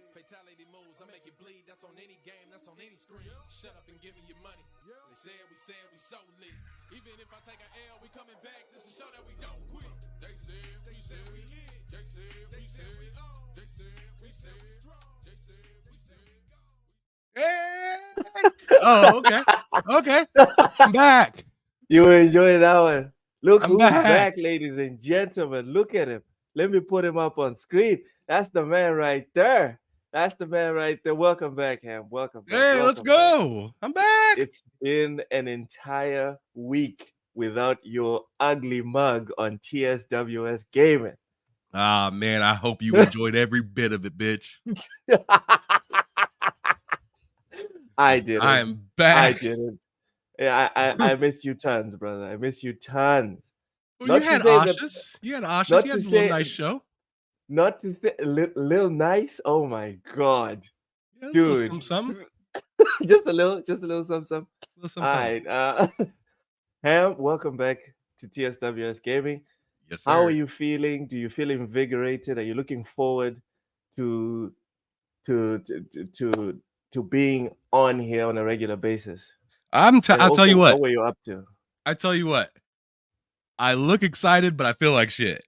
Fatality moves, I make it bleed. That's on any game, that's on any screen. Shut up and give me your money. They said we so lit. Even if I take an L, we coming back just to show that we don't quit. They said we hit. They said we on. They said we strong. They said Hey! Oh, okay. I'm back. You will enjoy that one. Look I'm who's back. back, ladies and gentlemen. Look at him. Let me put him up on screen. That's the man right there. Welcome back, Ham. Welcome back. Hey, let's go. I'm back. It's been an entire week without your ugly mug on TSWS Gaming. Ah, man, I hope you enjoyed every bit of it, bitch. I did. I am back. I didn't. Yeah, I miss you tons, brother. I miss you tons. Well, you had Oshus. You had a little nice show. Not to say little nice. Oh my god, Yeah, dude! Some. just a little some. All right, Ham, welcome back to TSWS Gaming. Yes, sir. How are you feeling? Do you feel invigorated? Are you looking forward to being on here on a regular basis? I'll tell you what. What were you up to? I tell you what. I look excited, but I feel like shit.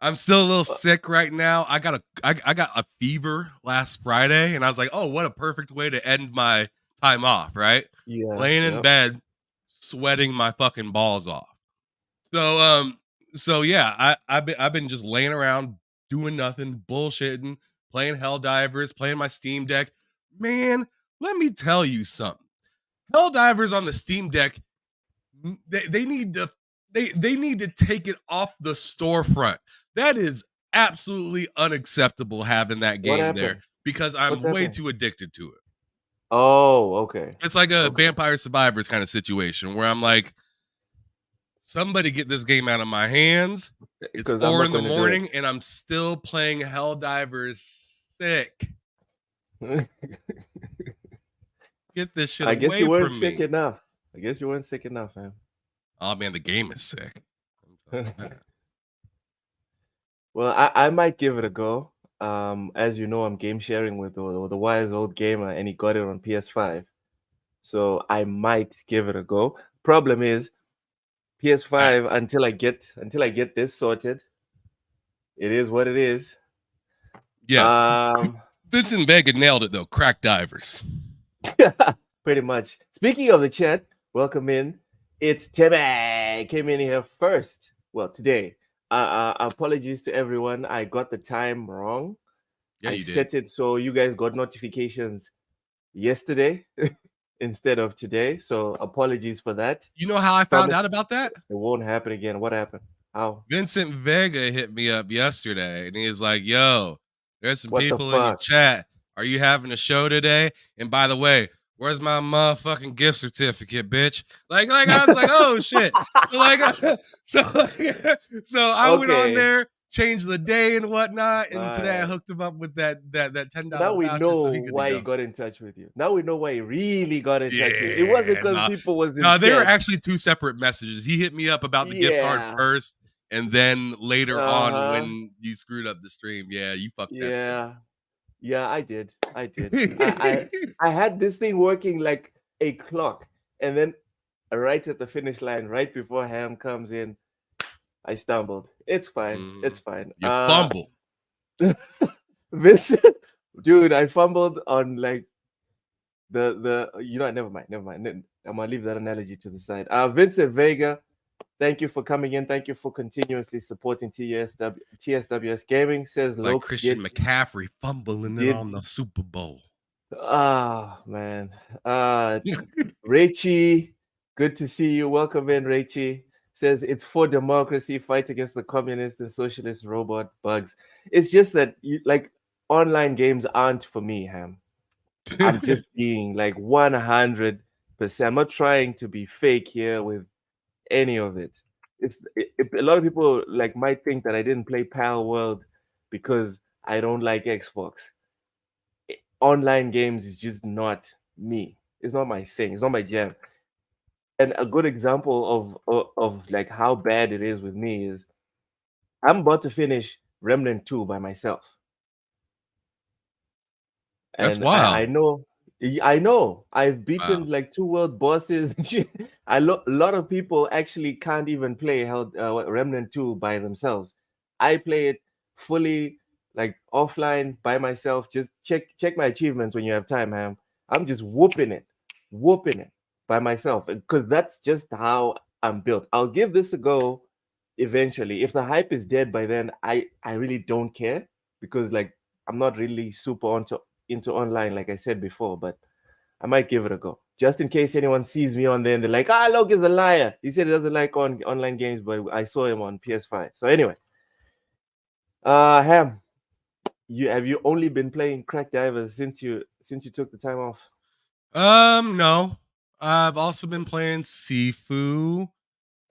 I'm still a little sick right now. I got a fever last Friday, and I was like, oh, what a perfect way to end my time off, right? Yeah. Laying in bed, sweating my fucking balls off. So yeah, I've been just laying around doing nothing, bullshitting, playing Helldivers, playing my Steam Deck. Man, let me tell you something. Helldivers on the Steam Deck, they need to take it off the storefront. That is absolutely unacceptable having that game there because I'm way too addicted to it. Oh, okay. It's like a Vampire Survivors kind of situation where I'm like, somebody get this game out of my hands. It's 4 in the morning and I'm still playing Helldivers sick. Get this shit away from me. I guess you weren't sick enough, man. Oh, man, the game is sick. Well, I might give it a go. As you know, I'm game sharing with the wise old gamer, and he got it on PS5. So I might give it a go. Problem is, PS5 until I get this sorted, it is what it is. Yes. Vincent Vega nailed it though. Crack divers. Pretty much. Speaking of the chat, welcome in. It's Timmy. Came in here first. Well, today. Apologies to everyone. I got the time wrong. Yeah, I set it so you guys got notifications yesterday instead of today. So apologies for that. You know how I found out about that? It won't happen again. What happened? How? Vincent Vega hit me up yesterday and he was like, yo, there's some people in your chat. Are you having a show today? And by the way, where's my motherfucking gift certificate, bitch? Like I was like, oh shit. So I went on there, changed the day and whatnot, and today I hooked him up with that $10. Now we know why he got in touch with you. Now we know why he really got in touch with you. It wasn't because people was in chat. They were actually two separate messages. He hit me up about the gift card first, and then later on when you screwed up the stream, you fucked that shit. Yeah, I did. I had this thing working like a clock, and then right at the finish line, right before Ham comes in, I stumbled. It's fine. It's fine. You fumbled. Vincent, dude, I fumbled on like never mind. I'm gonna leave that analogy to the side. Vincent Vega, thank you for coming in. Thank you for continuously supporting TSWS Gaming. Says Like Loke Christian McCaffrey fumbling it did on the Super Bowl. man. Rachie, good to see you. Welcome in, Rachie. Says it's for democracy, fight against the communist and socialist robot bugs. It's just that online games aren't for me, Ham. I'm just being like 100%. I'm not trying to be fake here with any of it. A lot of people might think that I didn't play Pal World because I don't like Xbox. Online games is just not me. It's not my thing. It's not my jam. And a good example of like how bad it is with me is I'm about to finish Remnant 2 by myself. That's And wild. I know I've beaten Wow. like 2 world bosses. A lot of people actually can't even play Remnant 2 by themselves. I play it fully like offline by myself. Just check my achievements when you have time, Ham. I'm just whooping it by myself because that's just how I'm built. I'll give this a go eventually. If the hype is dead by then, I really don't care because I'm not really super into online, like I said before, but I might give it a go. Just in case anyone sees me on there and they're like, Loke is a liar. He said he doesn't like online games, but I saw him on PS5. So anyway, Ham, have you only been playing Crack Divers since you took the time off? No. I've also been playing Sifu.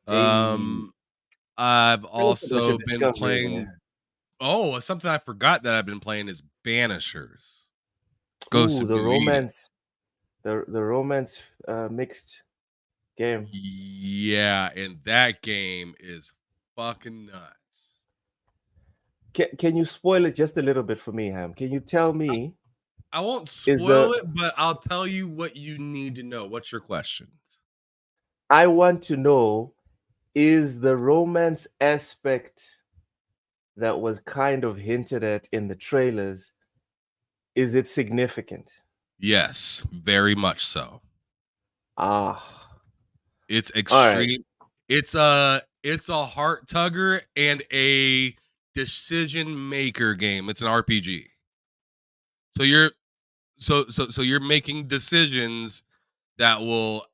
I've also been playing. Oh, something I forgot that I've been playing is Banishers. Ooh, the romance, the romance mixed game. Yeah, and that game is fucking nuts. Can you spoil it just a little bit for me, Ham? Can you tell me? I won't spoil it, but I'll tell you what you need to know. What's your questions? I want to know, is the romance aspect that was kind of hinted at in the trailers, is it significant? Yes, very much so. It's extreme. Right. It's a heart tugger and a decision maker game. It's an RPG. So you're making decisions that will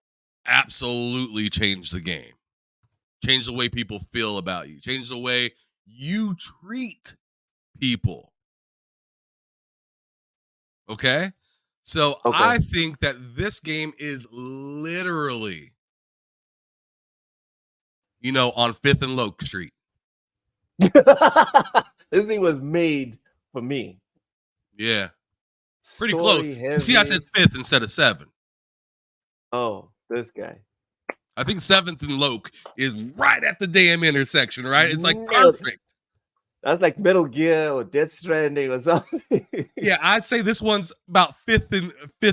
absolutely change the game. Change the way people feel about you. Change the way you treat people. Okay? So I think that this game is literally, on 5th and Loke Street. This thing was made for me. Yeah. Pretty close. You see, I said 5th instead of 7. Oh, this guy. I think 7th and Loke is right at the damn intersection, right? It's like perfect. That's like Metal Gear or Death Stranding or something. Yeah, I'd say this one's about 5th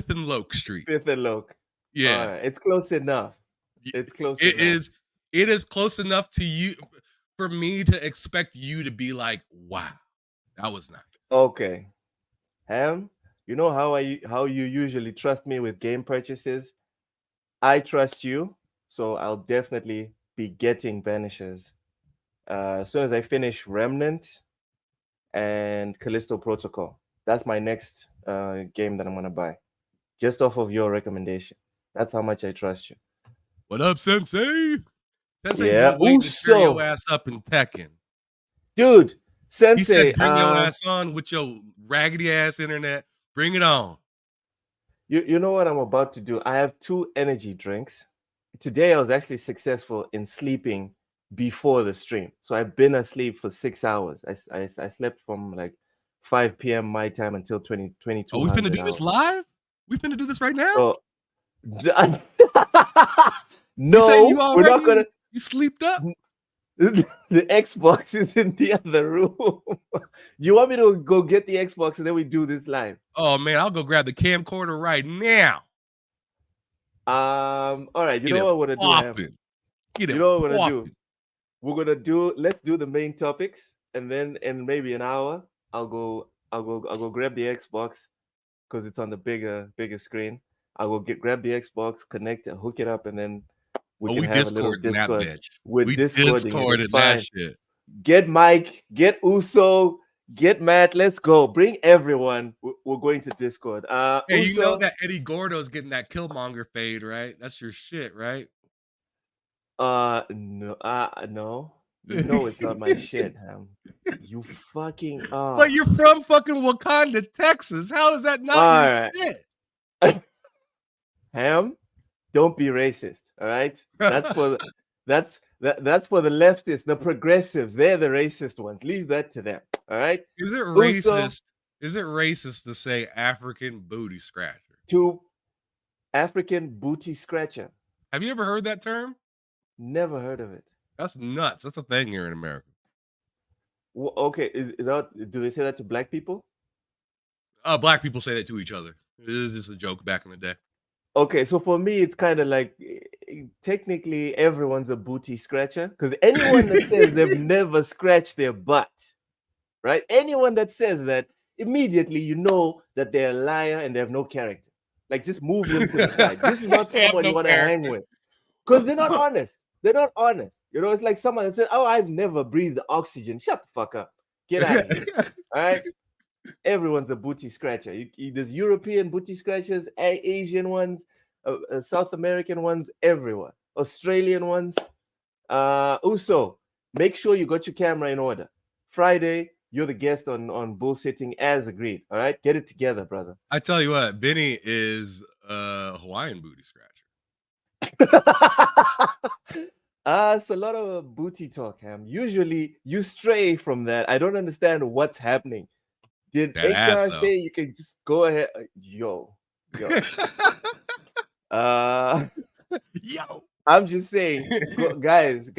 and Loke Street. 5th and Loke. Yeah. It's close enough. It's close enough. It is close enough to you for me to expect you to be like, wow, that was nice. Okay. Ham, you know how you usually trust me with game purchases? I trust you, so I'll definitely be getting Banishers as soon as I finish Remnant and Callisto Protocol. That's my next game that I'm gonna buy, just off of your recommendation. That's how much I trust you. What up, Sensei? Sensei's been waiting to tear your ass up in Tekken. Dude, Sensei, he said, bring your ass on with your raggedy ass internet. Bring it on. You know what I'm about to do? I have 2 energy drinks. Today I was actually successful in sleeping before the stream. So I've been asleep for 6 hours. I slept from like 5 p.m. my time until 22. Oh, we finna do this live? We finna do this right now? So, no, you we're not gonna. You sleeped up? The Xbox is in the other room. Do you want me to go get the Xbox and then we do this live? Oh man, I'll go grab the camcorder right now. All right. You know what we're gonna do? You know what we're gonna do? We're gonna do. Let's do the main topics, and then in maybe an hour, I'll go grab the Xbox because it's on the bigger screen, I will grab the Xbox, connect it, hook it up, and then we Oh, can we have a little Discord in that Discord. bitch. We're We Discording it. Discord It's in that fine. shit. Get Mike, get Uso, get Matt. Let's go. Bring everyone. We're going to Discord. Hey, Uso, you know that Eddie Gordo's getting that Killmonger fade, right? That's your shit, right? no, no. You know it's not my shit, Ham. You fucking But you're from fucking Wakanda, Texas. How is that not your shit? Ham, don't be racist. All right, that's for that's for the leftists, the progressives. They're the racist ones. Leave that to them. All right. Is it racist? Is it racist to say African booty scratcher? To African booty scratcher. Have you ever heard that term? Never heard of it. That's nuts. That's a thing here in America. Well, okay, is that, do they say that to black people? Black people say that to each other. It is just a joke back in the day. Okay, so for me, it's kind of like technically everyone's a booty scratcher because anyone that says they've never scratched their butt, right? Anyone that says that, immediately you know that they're a liar and they have no character. Like, just move them to the side. This is not someone you want to hang with because they're not honest. They're not honest. You know, it's like someone that says, "Oh, I've never breathed oxygen." Shut the fuck up. Get out of here. All right. Everyone's a booty scratcher. There's European booty scratchers, Asian ones, South American ones, everyone. Australian ones. Uso, make sure you got your camera in order. Friday, you're the guest on bullshitting as agreed. All right, get it together, brother. I tell you what, Vinny is a Hawaiian booty scratcher. It's a lot of booty talk, Ham. Usually you stray from that. I don't understand what's happening. Did HR say you can just go ahead? Yo. Yo. I'm just saying, guys.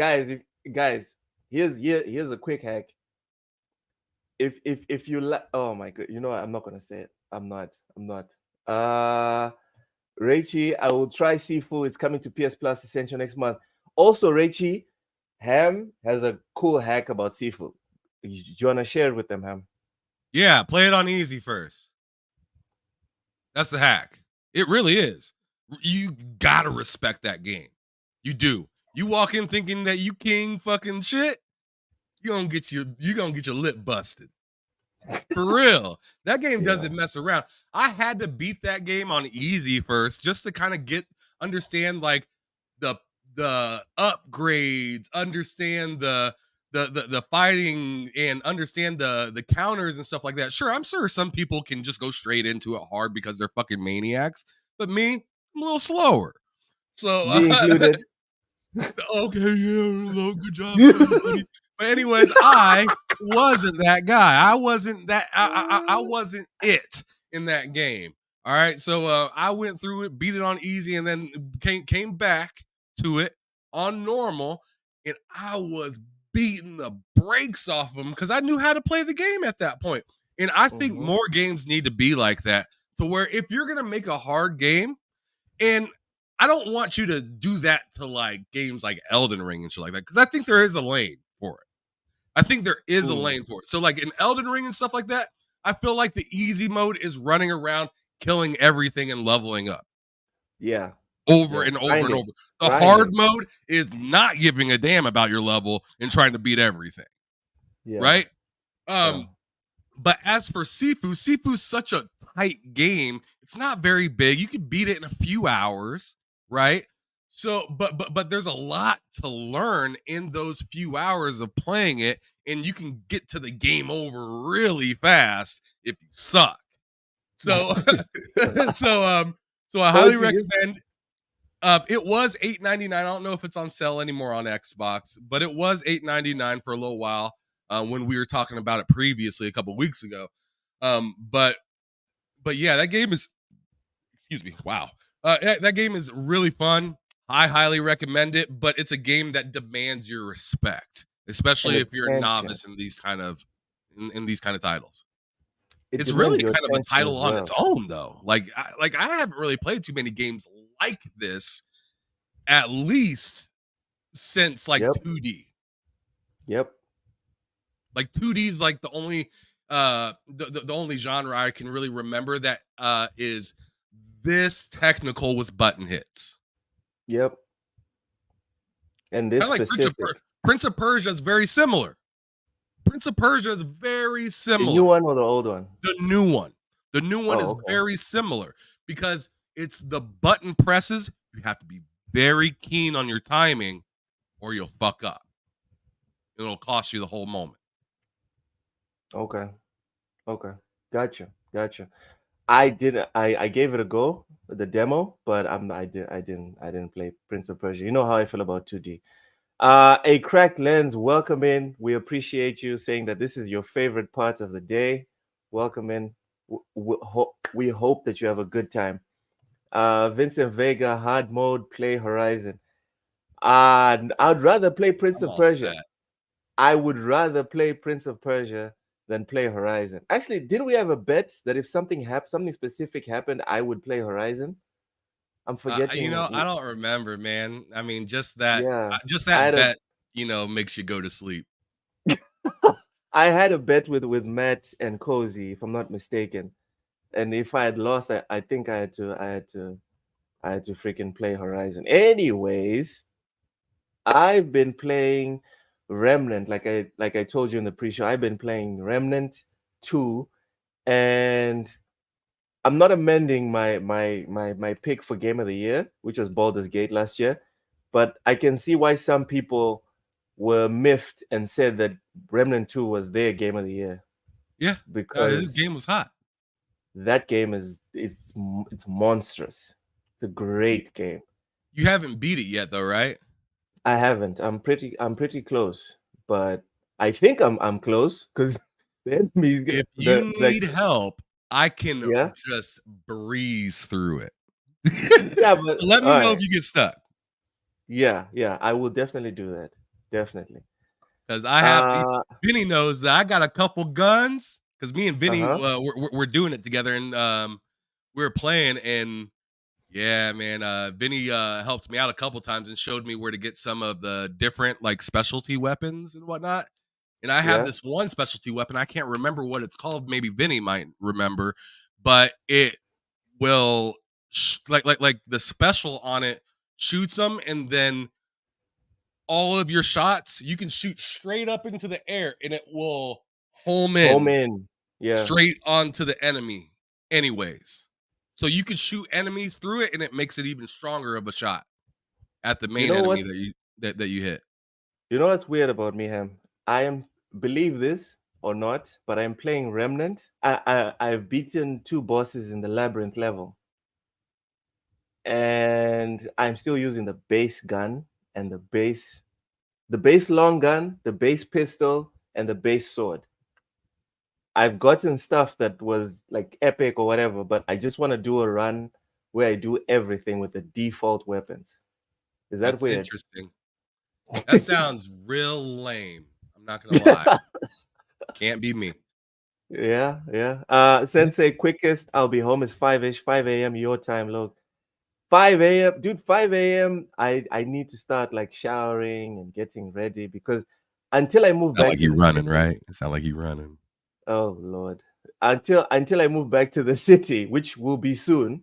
Here's a quick hack. If you like, oh my god, you know what? I'm not gonna say it. I'm not. Raichi, I will try Sifu. It's coming to PS Plus Essential next month. Also, Raichi, Ham has a cool hack about Sifu. Do you wanna share it with them, Ham? Yeah, play it on easy first. That's the hack. It really is. You gotta respect that game. You do. You walk in thinking that you king fucking shit, you're gonna get your lip busted. For real. That game doesn't mess around. I had to beat that game on easy first just to kind of understand like the upgrades, understand the fighting, and understand the counters and stuff like that. Sure, I'm sure some people can just go straight into it hard because they're fucking maniacs, but me, I'm a little slower. So me included. Okay, yeah, good job, buddy. But anyways, I wasn't that guy. I wasn't it in that game. All right, so I went through it, beat it on easy, and then came back to it on normal, and I was beating the brakes off them because I knew how to play the game at that point. And I think more games need to be like that, to where if you're gonna make a hard game, and I don't want you to do that to like games like Elden Ring and shit like that, because I think there is a lane for it. I think there is a lane for it. So like in Elden Ring and stuff like that, I feel like the easy mode is running around, killing everything and leveling up. Yeah. Over and over and over. The hard mode is not giving a damn about your level and trying to beat everything. Yeah. Right? But as for Sifu's such a tight game. It's not very big. You can beat it in a few hours, right? So, but there's a lot to learn in those few hours of playing it, and you can get to the game over really fast if you suck. So, so I highly recommend. It was $8.99. I don't know if it's on sale anymore on Xbox, but it was $8.99 for a little while when we were talking about it previously a couple of weeks ago. But yeah, that game is. Excuse me. Wow. That game is really fun. I highly recommend it, but it's a game that demands your respect, especially if you're a novice in these kind of titles. It's really kind of a title on its own, though. Like I haven't really played too many games like this, at least since like 2D. Yep. Like 2D is like the only the only genre I can really remember that is this technical with button hits. Yep. And this Like specific. Prince of Persia is very similar. Prince of Persia is very similar. The new one or the old one? The new one. The new one is very similar because it's the button presses. You have to be very keen on your timing or you'll fuck up. It'll cost you the whole moment. Okay. Gotcha. I gave it a go, the demo, but I didn't play Prince of Persia. You know how I feel about 2D. A cracked lens, welcome in. We appreciate you saying that this is your favorite part of the day. Welcome in. We hope that you have a good time. Vincent Vega, hard mode, play Horizon. I'd rather play Prince of Persia. I would rather play Prince of Persia than play Horizon. Actually, didn't we have a bet that if something specific happened, I would play Horizon? I'm forgetting. I don't remember, man. I mean, just that bet, makes you go to sleep. I had a bet with Matt and Cozy, if I'm not mistaken. And if I had lost, I think I had to freaking play Horizon. Anyways, I've been playing Remnant, like I told you in the pre-show. I've been playing Remnant 2, and I'm not amending my pick for game of the year, which was Baldur's Gate last year, but I can see why some people were miffed and said that Remnant 2 was their game of the year. Yeah, because this game was hot. That game it's monstrous. It's a great game. You haven't beat it yet, though, right? I haven't. I'm pretty close, but I think I'm close because the enemies. If you need help, I can just breeze through it. Yeah, but let me know if you get stuck. Yeah, I will definitely do that. Definitely. Because I have Vinny knows that I got a couple guns. Because me and Vinny we're doing it together, and we were playing, and yeah, man, Vinny helped me out a couple times and showed me where to get some of the different like specialty weapons and whatnot. And I have this one specialty weapon. I can't remember what it's called. Maybe Vinny might remember, but it will like the special on it shoots them, and then all of your shots you can shoot straight up into the air, and it will home in, straight onto the enemy. Anyways, so you can shoot enemies through it, and it makes it even stronger of a shot at the main enemy that you hit. You know what's weird about me, Ham? I am, believe this or not, but I'm playing Remnant. I've beaten 2 bosses in the labyrinth level, and I'm still using the base gun and the base long gun, the base pistol, and the base sword. I've gotten stuff that was like epic or whatever, but I just want to do a run where I do everything with the default weapons. Is that weird? Interesting. That sounds real lame. I'm not gonna lie. Can't be me. Yeah. Sensei, quickest I'll be home is 5-ish, 5 a.m. your time, look. 5 a.m. Dude, 5 a.m. I need to start like showering and getting ready because until I move back like you running, right? It sounds like you running. Oh Lord. Until I move back to the city, which will be soon.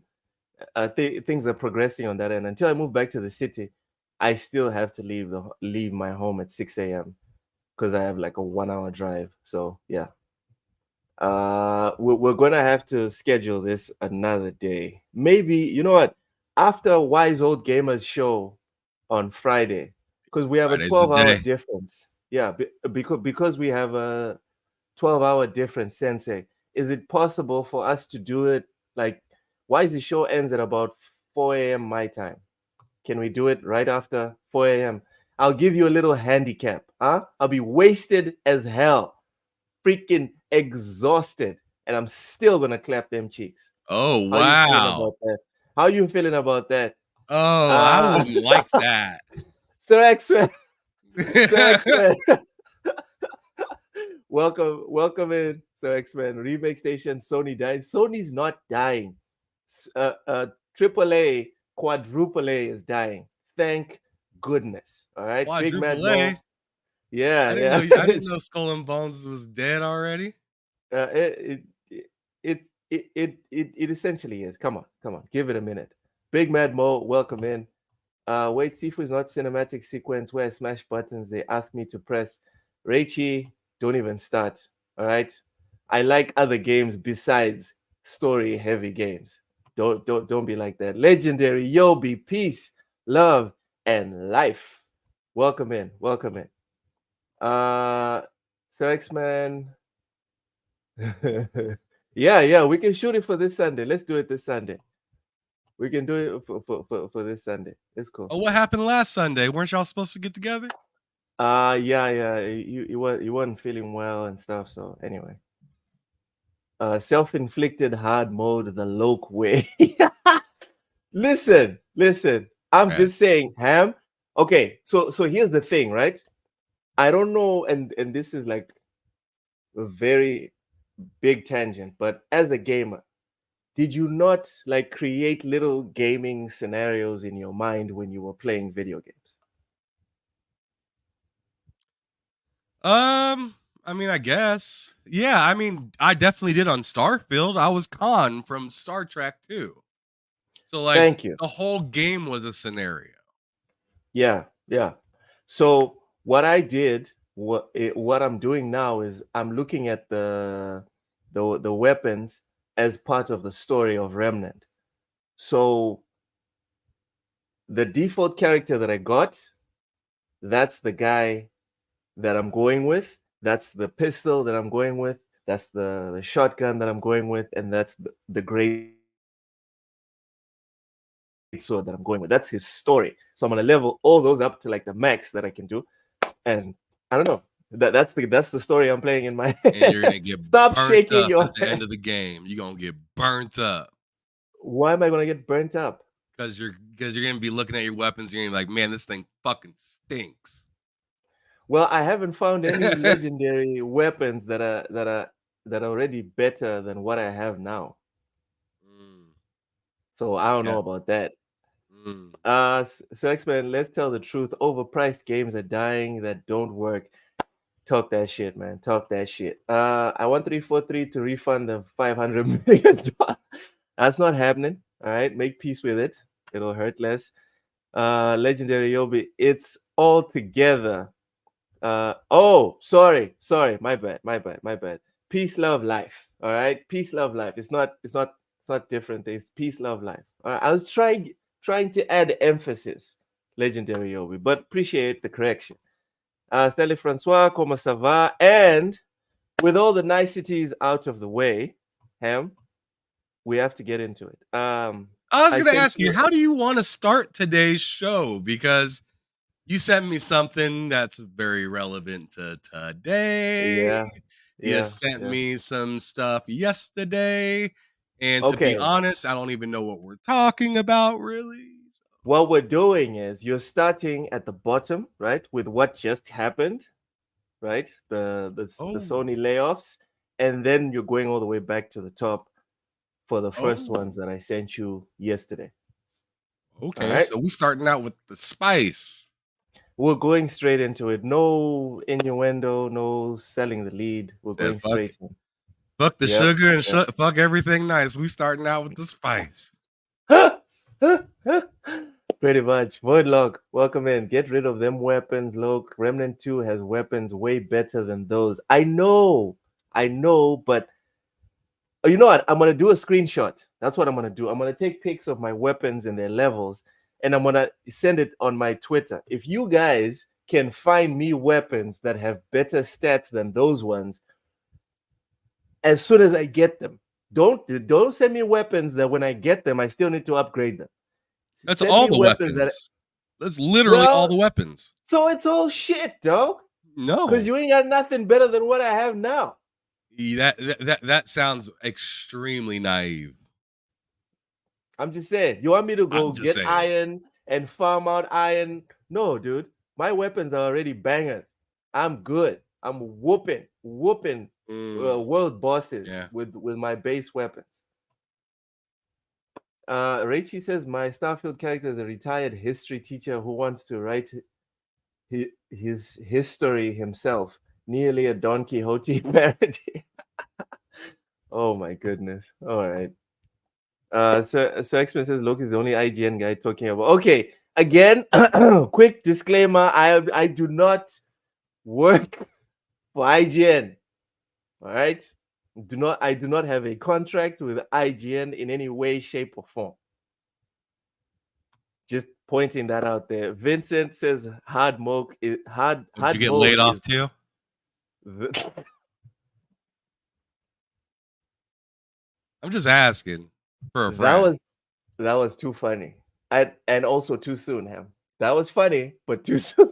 Things are progressing on that end. Until I move back to the city, I still have to leave my home at 6 a.m. because I have like a 1-hour drive. So yeah. We're gonna have to schedule this another day. Maybe, you know what? After Wise Old Gamers show on Friday, because we have a 12-hour difference. Yeah, because we have a 12-hour difference, Sensei. Is it possible for us to do it like Wise show ends at about 4 a.m. my time? Can we do it right after 4 a.m.? I'll give you a little handicap, huh? I'll be wasted as hell, freaking exhausted, and I'm still gonna clap them cheeks. Oh wow! How you feeling about that? Oh, I wouldn't like that. Sir X-Man. Sir X-Man. Welcome in, Sir X-Man. Remake Station, Sony dies. Sony's not dying. AAA, quadruple A is dying. Thank goodness. All right, Big Mad Mo. Yeah, I didn't know Skull and Bones was dead already. It's it essentially is. Come on, give it a minute. Big Mad Mo, welcome in. Wait, Sifu is not cinematic sequence where I smash buttons they ask me to press. Reichi, don't even start. All right. I like other games besides story heavy games. Don't be like that. Legendary Yobi, peace, love, and life. Welcome in. Welcome in. Sir X-Man. Yeah, we can shoot it for this Sunday. Let's do it this Sunday. We can do it for this Sunday. It's cool. Oh, what happened last Sunday? Weren't y'all supposed to get together? Yeah. You weren't feeling well and stuff. So anyway, self-inflicted hard mode the Loke way. Listen. I'm Okay. just saying, Ham. Okay, so here's the thing, right? I don't know, and this is like a very big tangent, but as a gamer, did you not like create little gaming scenarios in your mind when you were playing video games? I mean, I guess. Yeah, I mean, I definitely did on Starfield. I was Khan from Star Trek 2. So like Thank you. the whole game was a scenario. Yeah. So what I did, what I'm doing now is I'm looking at the weapons as part of the story of Remnant. So the default character that I got, that's the guy that I'm going with. That's the pistol that I'm going with. That's the shotgun that I'm going with, and that's the great sword that I'm going with. That's his story. So I'm gonna level all those up to like the max that I can do, and I don't know. That's the story I'm playing in my head. And you're gonna get Stop burnt shaking up your at the end of the game. You're gonna get burnt up. Why am I gonna get burnt up? Because you're gonna be looking at your weapons, and you're gonna be like, man, this thing fucking stinks. Well, I haven't found any legendary weapons that are already better than what I have now. So I don't know about that. So X-Men, let's tell the truth. Overpriced games are dying that don't work. Talk that shit, man. Talk that shit. I want 343 to refund the $500 million. That's not happening. All right, make peace with it. It'll hurt less. Legendary Yobi, it's all together. Oh, sorry. My bad. Peace, love, life. All right, peace, love, life. It's not different. It's peace, love, life. All right, I was trying to add emphasis, Legendary Yobi, but appreciate the correction. Stanley Francois, comment ça va? And with all the niceties out of the way, Ham, we have to get into it. I was going to ask you, how do you want to start today's show? Because you sent me something that's very relevant to today. Yeah. You sent me some stuff yesterday. And to be honest, I don't even know what we're talking about, really. What we're doing is you're starting at the bottom, right, with what just happened, right? The Sony layoffs, and then you're going all the way back to the top for the first ones that I sent you yesterday. Okay, right? So we're starting out with the spice. We're going straight into it. No innuendo, no selling the lead. We're going straight in. Fuck the sugar and fuck everything nice. We starting out with the spice. Pretty much. Voidlock, welcome in. Get rid of them weapons, Loke. Remnant 2 has weapons way better than those. I know, but you know what? I'm going to do a screenshot. That's what I'm going to do. I'm going to take pics of my weapons and their levels, and I'm going to send it on my Twitter. If you guys can find me weapons that have better stats than those ones, as soon as I get them, don't send me weapons that when I get them, I still need to upgrade them. That's all the weapons. That's literally all the weapons. So it's all shit, dog. No, because you ain't got nothing better than what I have now. That sounds extremely naive. I'm just saying. You want me to go get iron and farm out iron? No, dude. My weapons are already bangers. I'm good. I'm whooping world bosses with my base weapons. Rachie says my Starfield character is a retired history teacher who wants to write his history himself. Nearly a Don Quixote parody. Oh my goodness. All right. So X-Men says Loki is the only IGN guy talking about. Okay, again, quick disclaimer: I do not work for IGN. All right, I do not have a contract with IGN in any way, shape, or form. Just pointing that out there. Vincent says hard mode is hard. Did Hard you get mode laid off is too? I'm just asking for a that friend. was too funny. And also too soon, Ham. That was funny, but too soon.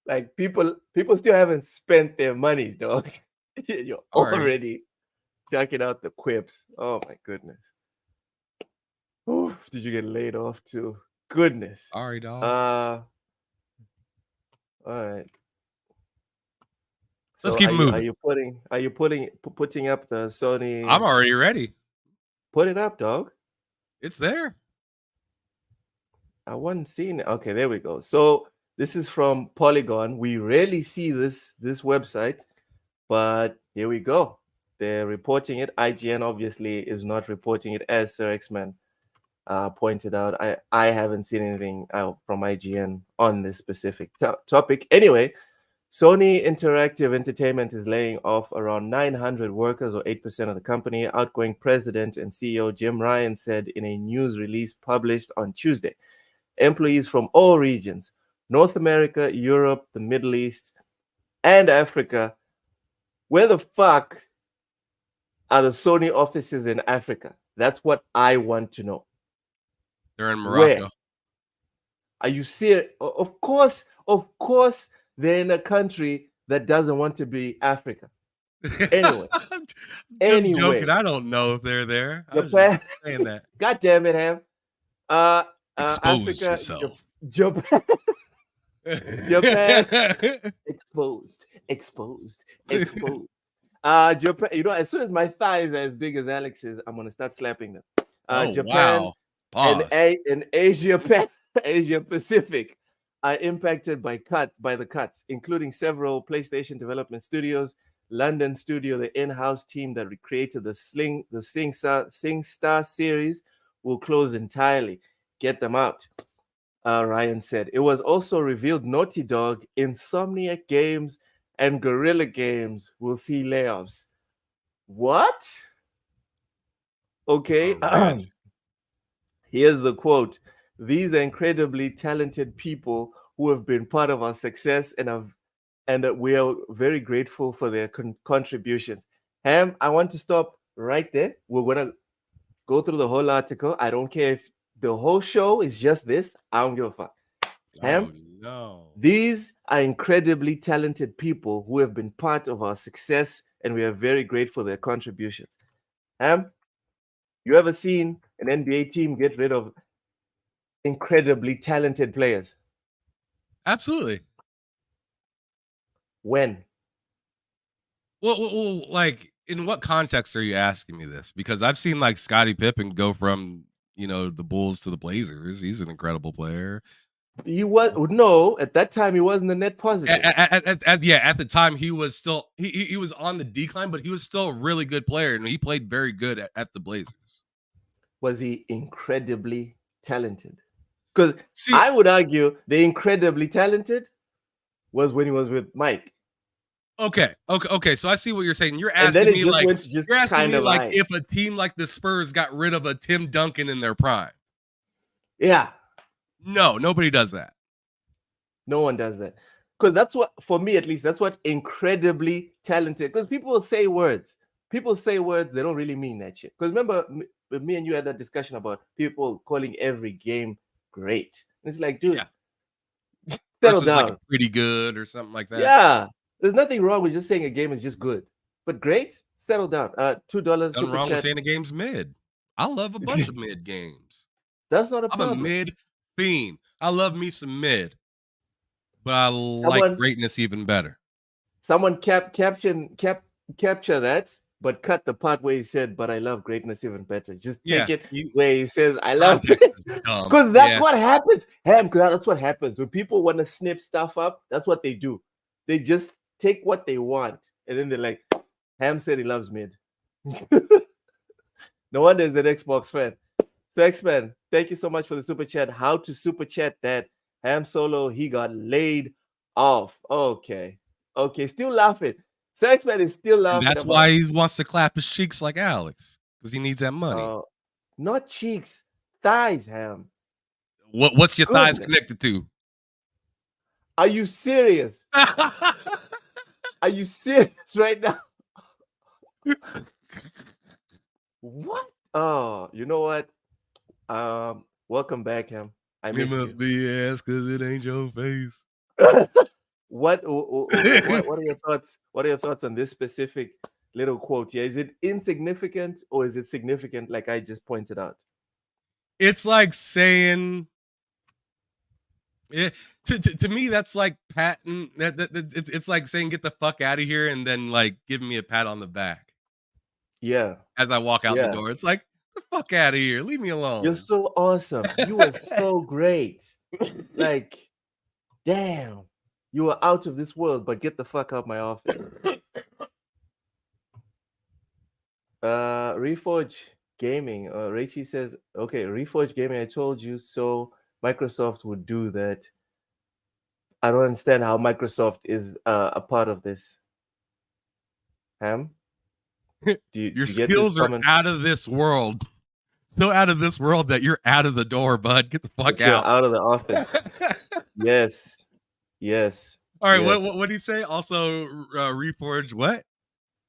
Like people still haven't spent their money, dog. You're Sorry. already checking out the quips. Oh my goodness. Ooh, did you get laid off too? Goodness. Sorry, dog. All right. Let's So keep are moving. you putting up the Sony? I'm already ready. Put it up, dog. It's there. I wasn't seeing it. Okay, there we go. So this is from Polygon. We rarely see this website, but here we go. They're reporting it. IGN obviously is not reporting it, as Sir X-Man pointed out. I haven't seen anything out from IGN on this specific topic. Anyway, Sony Interactive Entertainment is laying off around 900 workers, or 8% of the company. Outgoing president and CEO Jim Ryan said in a news release published on Tuesday. Employees from all regions, North America, Europe, the Middle East, and Africa. Where the fuck are the Sony offices in Africa? That's what I want to know. They're in Morocco. Where? Are you serious? Of course, they're in a country that doesn't want to be Africa. Anyway. Just joking. I don't know if they're there. I was Japan. just saying that. God damn it, Ham. Expose Africa, yourself. Japan. Exposed. Japan. As soon as my thighs are as big as Alex's, I'm gonna start slapping them. Japan and Asia Pacific are impacted by the cuts, including several PlayStation development studios, London studio, the in-house team that recreated the SingStar series will close entirely. Get them out. Ryan said. It was also revealed Naughty Dog, Insomniac Games, and Guerrilla Games will see layoffs. What? Okay. Here's the quote. These are incredibly talented people who have been part of our success and we are very grateful for their contributions. Ham, I want to stop right there. We're going to go through the whole article. I don't care if the whole show is just this. I don't give a fuck. Ham, no. These are incredibly talented people who have been part of our success, and we are very grateful for their contributions. Ham, you ever seen an NBA team get rid of incredibly talented players? Absolutely. When? Well, like, in what context are you asking me this? Because I've seen like Scottie Pippen go from, the Bulls to the Blazers. He's an incredible player. At that time he wasn't a net positive. At the time he was still he was on the decline, but he was still a really good player, and he played very good at the Blazers. Was he incredibly talented? Because I would argue the incredibly talented was when he was with Mike. Okay. So I see what you're saying. You're asking me like if a team like the Spurs got rid of a Tim Duncan in their prime. Yeah. No, nobody does that. No one does that. Because that's what, for me at least, that's what incredibly talented. Because people say words. They don't really mean that shit. Because remember, me and you had that discussion about people calling every game great. And it's like, dude, settle down. Like pretty good or something like that. Yeah. There's nothing wrong with just saying a game is just good. But great, settle down. $2. Nothing wrong with saying a game's mid. I love a bunch of mid games. That's not a problem. I'm a mid fiend. I love me some mid. But I like greatness even better. Someone capture that, but cut the part where he said, but I love greatness even better. Just take it where he says, I love it. Because that's what happens. That's what happens. When people want to snip stuff up, that's what they do. They just take what they want. And then they're like, Ham said he loves mid. No wonder he's an Xbox fan. So X-Men, thank you so much for the super chat. How to super chat that Ham Solo, he got laid off. Okay. Okay, still laughing. So X-Men is still And laughing that's about why he wants to clap his cheeks like Alex, because he needs that money. not cheeks, thighs, Ham. What's your thighs Goodness. connected to? Are you serious? Are you serious right now? What? Oh, you know what? Welcome back, Ham. I It missed must be ass because it ain't your face. you. What are your thoughts? What are your thoughts on this specific little quote here? Is it insignificant or is it significant, like I just pointed out? It's like saying, to me, that's like patting. It's like saying, "Get the fuck out of here," and then like giving me a pat on the back Yeah, as I walk out the yeah. door. It's like, the fuck out of here, leave me alone. You're so awesome. You were so great. Like, damn, you were out of this world, but get the fuck out my office. Reforge Gaming. Rachie says, okay, Reforge Gaming, I told you so. Microsoft would do that. I don't understand how Microsoft is a part of this. Ham? Your skills are out of this world. So out of this world that you're out of the door, bud. Get the fuck out. Out of the office. Yes. All right. Yes. What do you say? Also, Reforge. What?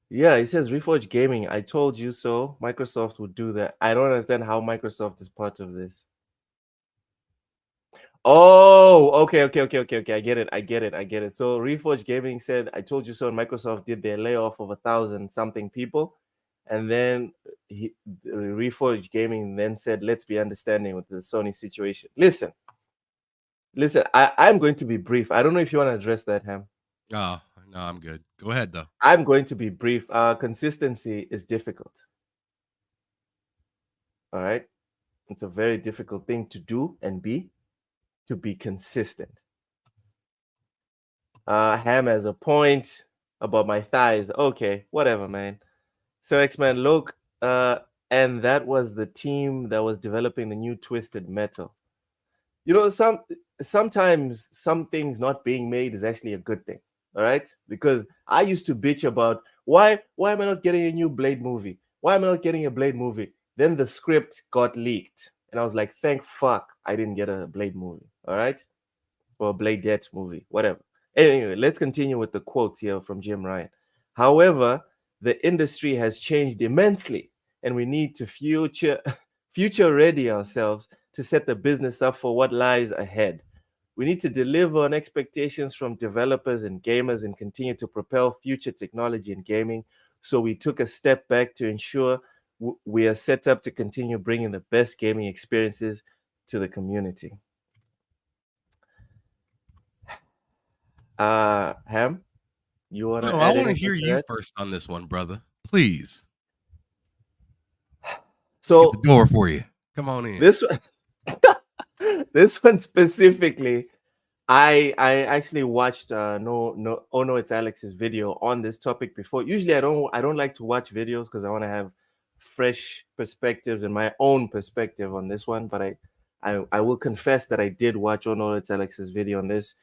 Yeah, he says Reforge Gaming. I told you so. Microsoft would do that. I don't understand how Microsoft is part of this. Oh, okay. I get it. So Reforge Gaming said, "I told you so." And Microsoft did their layoff of 1,000 something people, and then Reforge Gaming then said, "Let's be understanding with the Sony situation." Listen. I'm going to be brief. I don't know if you want to address that, Ham. Oh no, I'm good. Go ahead though. I'm going to be brief. Consistency is difficult. All right, it's a very difficult thing to do and to be consistent. Ham has a point about my thighs. Okay, whatever, man. So X-Men, look, and that was the team that was developing the new Twisted Metal. You know, sometimes some things not being made is actually a good thing. All right, because I used to bitch about why am I not getting a new Blade movie? Why am I not getting a Blade movie? Then the script got leaked, and I was like, thank fuck I didn't get a Blade movie. All right, or a Blade Jet movie, whatever. Anyway, let's continue with the quotes here from Jim Ryan. However, the industry has changed immensely, and we need to future ready ourselves to set the business up for what lies ahead. We need to deliver on expectations from developers and gamers and continue to propel future technology in gaming. So we took a step back to ensure we are set up to continue bringing the best gaming experiences to the community. Ham, you want to? No, I want to hear you first on this one, brother. Please. So get the door for you. Come on in. This one specifically, I actually watched it's Alex's video on this topic before. Usually I don't like to watch videos because I want to have fresh perspectives and my own perspective on this one. But I will confess that I did watch it's Alex's video on this,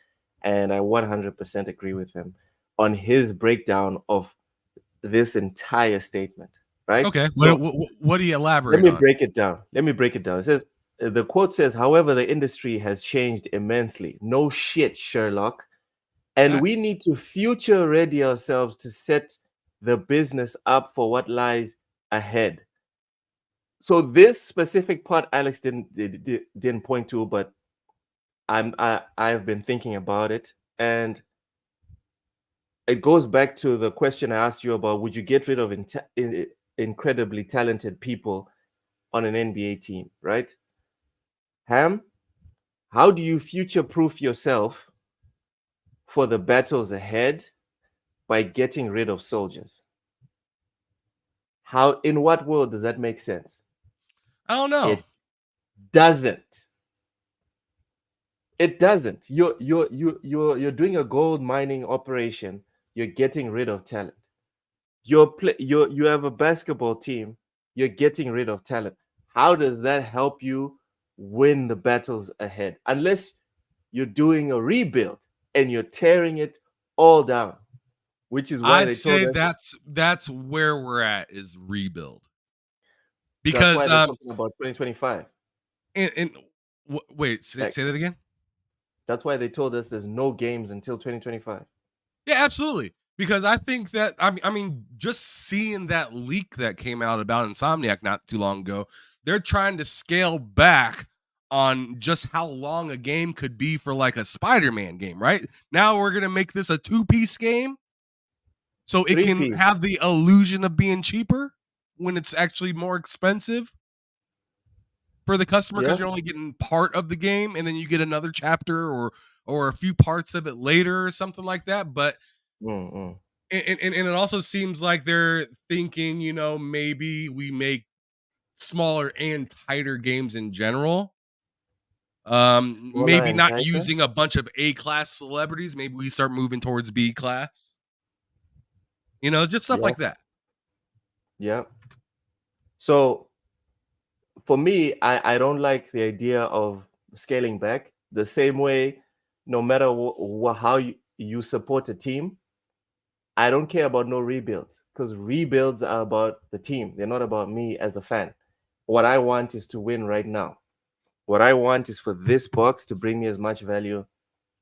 and I 100% agree with him on his breakdown of this entire statement. Right? Okay. So, what do you elaborate on? Let me break it down. It says, the quote says, however, the industry has changed immensely. No shit, Sherlock. And we need to future ready ourselves to set the business up for what lies ahead. So this specific part, Alex didn't point to, but I've been thinking about it, and it goes back to the question I asked you about: would you get rid of incredibly talented people on an NBA team, right? Ham, how do you future-proof yourself for the battles ahead by getting rid of soldiers? How, in what world does that make sense? I don't know. It doesn't. It doesn't. You're doing a gold mining operation. You're getting rid of talent. you have a basketball team. You're getting rid of talent. How does that help you win the battles ahead? Unless you're doing a rebuild and you're tearing it all down, which is why I'd they told say us that's where we're at, is rebuild. that's Because why they're talking about 2025. and wait, say that again. That's why they told us there's no games until 2025. Yeah, absolutely. Because I think that I mean, just seeing that leak that came out about Insomniac not too long ago, they're trying to scale back on just how long a game could be for like a Spider-Man game, right? Now we're gonna make this a 2-piece game, so it can 3P. have the illusion of being cheaper when it's actually more expensive for the customer, because Yeah. you're only getting part of the game and then you get another chapter or a few parts of it later or something like that. But Mm-mm. and it also seems like they're thinking, maybe we make smaller and tighter games in general. Smaller Maybe and not tighter. using a bunch of A-class celebrities. Maybe we start moving towards B-class. Just stuff Yeah. like that. Yeah. So for me, I don't like the idea of scaling back the same way. No matter how you support a team, I don't care about no rebuilds, because rebuilds are about the team. They're not about me as a fan. What I want is to win right now. What I want is for this box to bring me as much value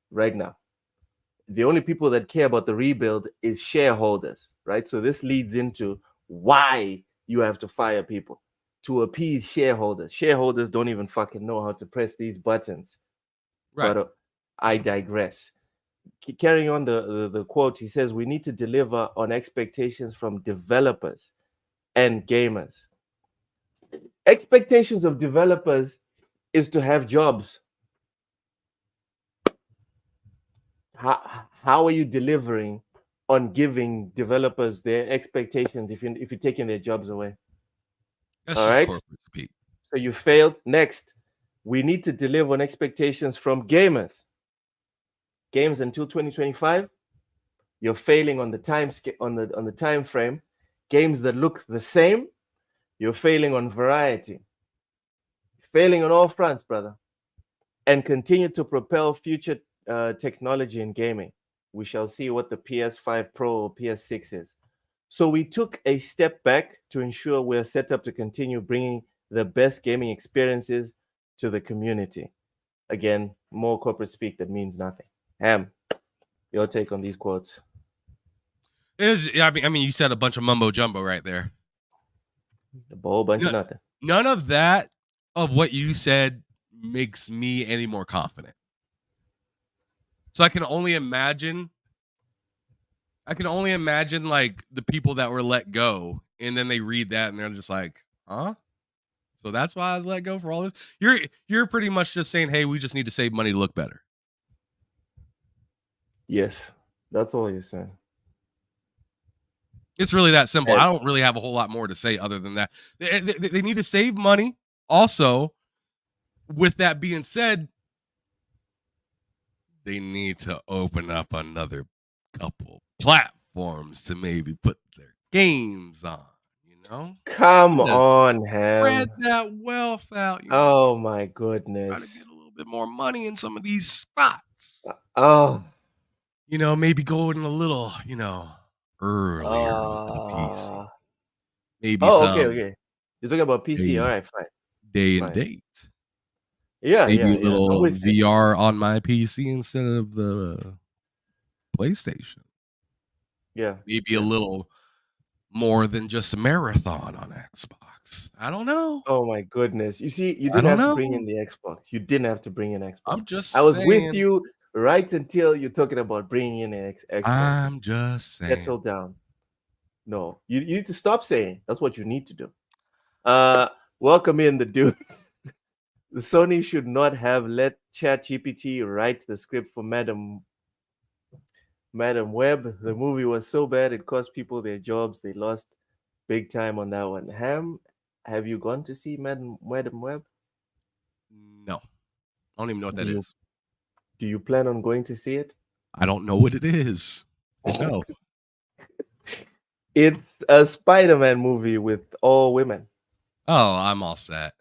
right now. The only people that care about the rebuild is shareholders, right? So this leads into why you have to fire people, to appease shareholders. Shareholders don't even fucking know how to press these buttons. Right. But I digress. Carrying on the quote, he says, we need to deliver on expectations from developers and gamers. Expectations of developers is to have jobs. How are you delivering on giving developers their expectations if you're taking their jobs away? That's All just right. corporate speak. So you failed. Next, we need to deliver on expectations from gamers. Games until 2025, you're failing on the time frame. Games that look the same, you're failing on variety. Failing on all fronts, brother. And continue to propel future technology in gaming. We shall see what the PS5 Pro or PS6 is. So we took a step back to ensure we're set up to continue bringing the best gaming experiences to the community. Again, more corporate speak that means nothing. Ham, your take on these quotes? I mean, you said a bunch of mumbo jumbo right there. A whole bunch of nothing. None of that of what you said makes me any more confident. So I can only imagine like the people that were let go, and then they read that and they're just like, huh? So that's why I was let go for all this. You're pretty much just saying, hey, we just need to save money to look better. Yes, that's all you're saying. It's really that simple. I don't really have a whole lot more to say other than that. They need to save money. Also, with that being said, they need to open up another couple platforms to maybe put their games on, Come on, Ham. Spread that wealth out. Oh my Try to goodness. get a little bit more money in some of these spots. Oh. Maybe go in a little, earlier onto the PC. Maybe okay. You're talking about PC. All right, fine. Day and date. Yeah, Maybe a little I'm with VR on my PC instead of the PlayStation. Yeah. Maybe a little more than just a marathon on Xbox. I don't know. Oh my goodness. You see, you didn't have to bring in the Xbox. You didn't have to bring in Xbox. I'm just I was saying. with you right until you're talking about bringing in an Xbox. I'm just saying. Settle down. No, you need to stop saying. That's what you need to do. Welcome in the dude. The Sony should not have let ChatGPT write the script for Madam Web. The movie was so bad it cost people their jobs. They lost big time on that one. Ham, have you gone to see Madam Web? No. I don't even know what that is. Do you plan on going to see it? I don't know what it is. No. It's a Spider-Man movie with all women. Oh, I'm all set.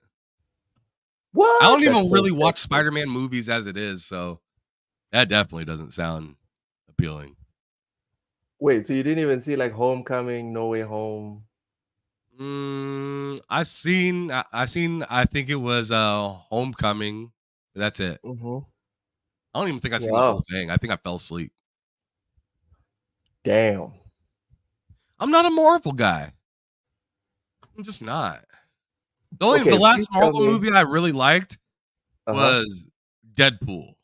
What? I don't That's even so really watch sexist. Spider-Man movies as it is, so that definitely doesn't sound appealing. Wait, so you didn't even see like Homecoming, No Way Home? I seen. I think it was Homecoming. That's it. Mm-hmm. I don't even think I seen the Wow. whole thing. I think I fell asleep. Damn. I'm not a Marvel guy. I'm just not. The Okay, last please tell Marvel me. movie I really liked Uh-huh. was Deadpool.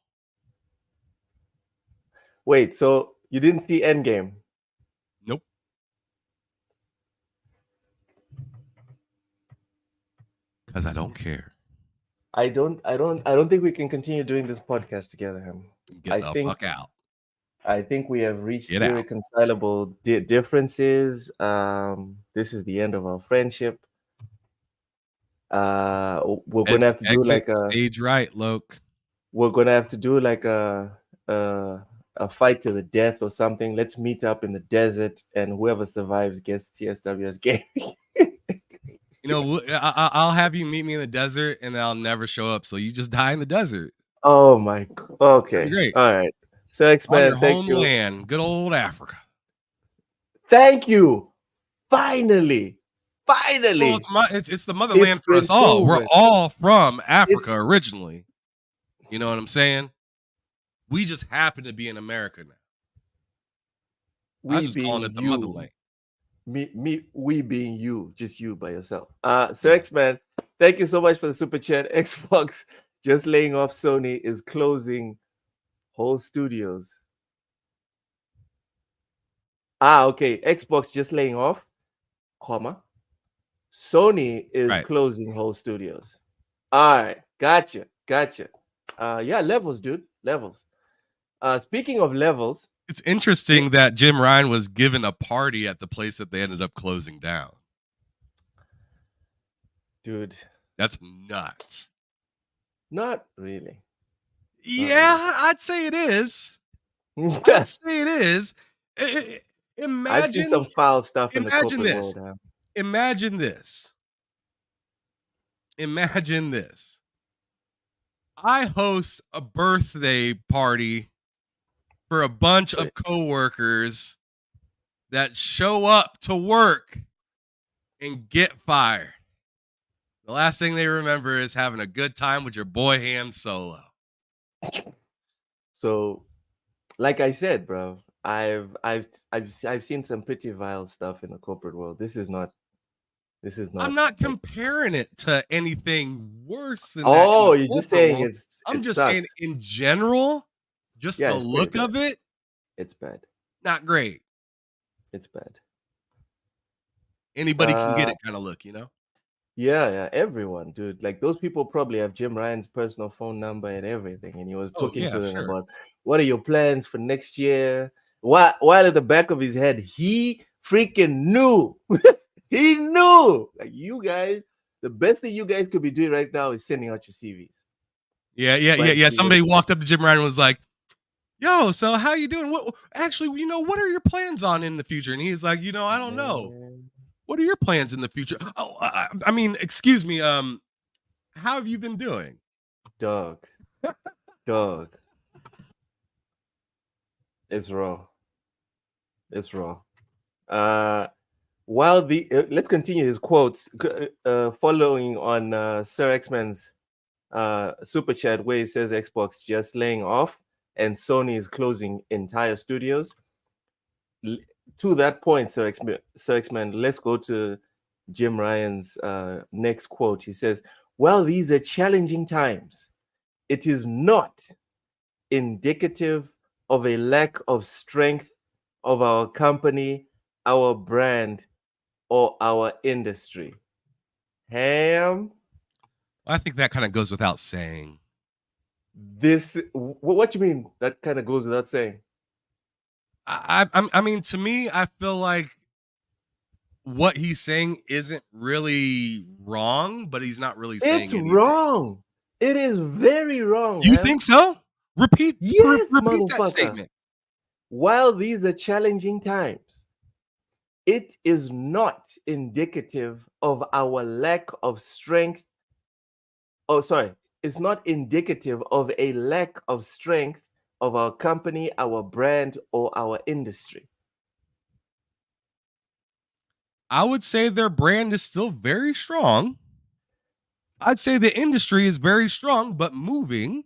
Wait, so you didn't see Endgame? Nope. Because I don't care. I don't think we can continue doing this podcast together, him. Get the fuck out. I think we have reached Get out. irreconcilable differences. This is the end of our friendship. We're gonna have to do like a stage right, Loke. we're gonna have to do like a fight to the death or something. Let's meet up in the desert, and whoever survives gets TSWS game. You know, I'll have you meet me in the desert, and I'll never show up. So you just die in the desert. Oh my! Okay, great. All right. So X-Man, thank you. Homeland, good old Africa. Thank you. Finally. Well, it's the motherland for us all. Proven. We're all from Africa originally. You know what I'm saying? We just happen to be in America now. I was just calling it the motherland. We being you, just you by yourself. So X-Man, thank you so much for the super chat. Xbox just laying off Sony is closing whole studios. Okay. Xbox just laying off, comma. Sony is closing whole studios. All right. Gotcha. Yeah, levels, dude. Levels. Speaking of levels, it's interesting that Jim Ryan was given a party at the place that they ended up closing down. Dude, that's nuts. Not really. Yeah, I'd say it is. I'd say it is. Imagine, I've seen some foul stuff in the corporate this. world. Imagine this. Imagine this. I host a birthday party for a bunch of coworkers that show up to work and get fired. The last thing they remember is having a good time with your boy Ham Solo. So, like I said, bro, I've seen some pretty vile stuff in the corporate world. This is not. I'm not comparing it to anything worse than that. Oh, you're just saying world. I'm just saying in general, just the look of it. It's bad. Not great. It's bad. Anybody can get it kind of look, you know? Yeah, everyone, dude. Like those people probably have Jim Ryan's personal phone number and everything, and he was talking to them about what are your plans for next year. While at the back of his head, he freaking knew. He knew. Like you guys, the best thing you guys could be doing right now is sending out your CVs. Yeah. Somebody walked up to Jim Ryan and was like, "Yo, so how you doing? What actually, what are your plans on in the future?" And he's like, "I don't know. What are your plans in the future?" Oh, I mean, excuse me. How have you been doing? Dog. It's raw. While let's continue his quotes, following on Sir X-Man's super chat where he says Xbox just laying off and Sony is closing entire studios. To that point, Sir X-Man, let's go to Jim Ryan's next quote. He says, "Well, these are challenging times. It is not indicative of a lack of strength of our company, our brand, or our industry." Ham? I think that kind of goes without saying. What you mean that kind of goes without saying? I mean, to me, I feel like what he's saying isn't really wrong, but he's not really saying anything. Wrong. It is very wrong. You think so? Repeat that statement. While these are challenging times, it is not indicative of our lack of strength. Oh, sorry. It's not indicative of a lack of strength of our company, our brand, or our industry. I would say their brand is still very strong. I'd say the industry is very strong, but moving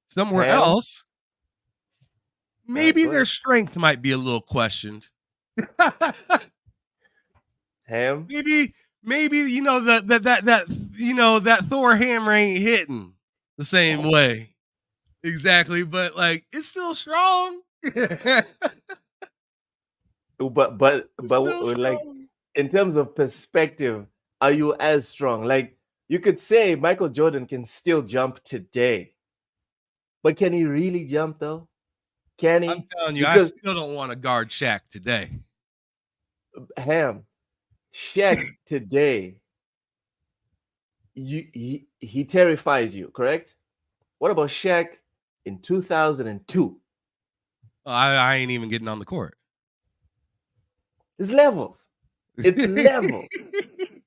somewhere Ham? else, All right, maybe go their ahead. strength might be a little questioned. Ham? maybe you know that you know that Thor hammer ain't hitting the same way exactly, but like it's still strong. It's But still like strong. in terms of perspective, are you as strong? Like you could say Michael Jordan can still jump today, but can he really jump though? Can I'm he? telling you, I Because still don't want to guard Shaq today. Ham, Shaq today, he terrifies you, correct? What about Shaq in 2002? I ain't even getting on the court. It's levels. It's level.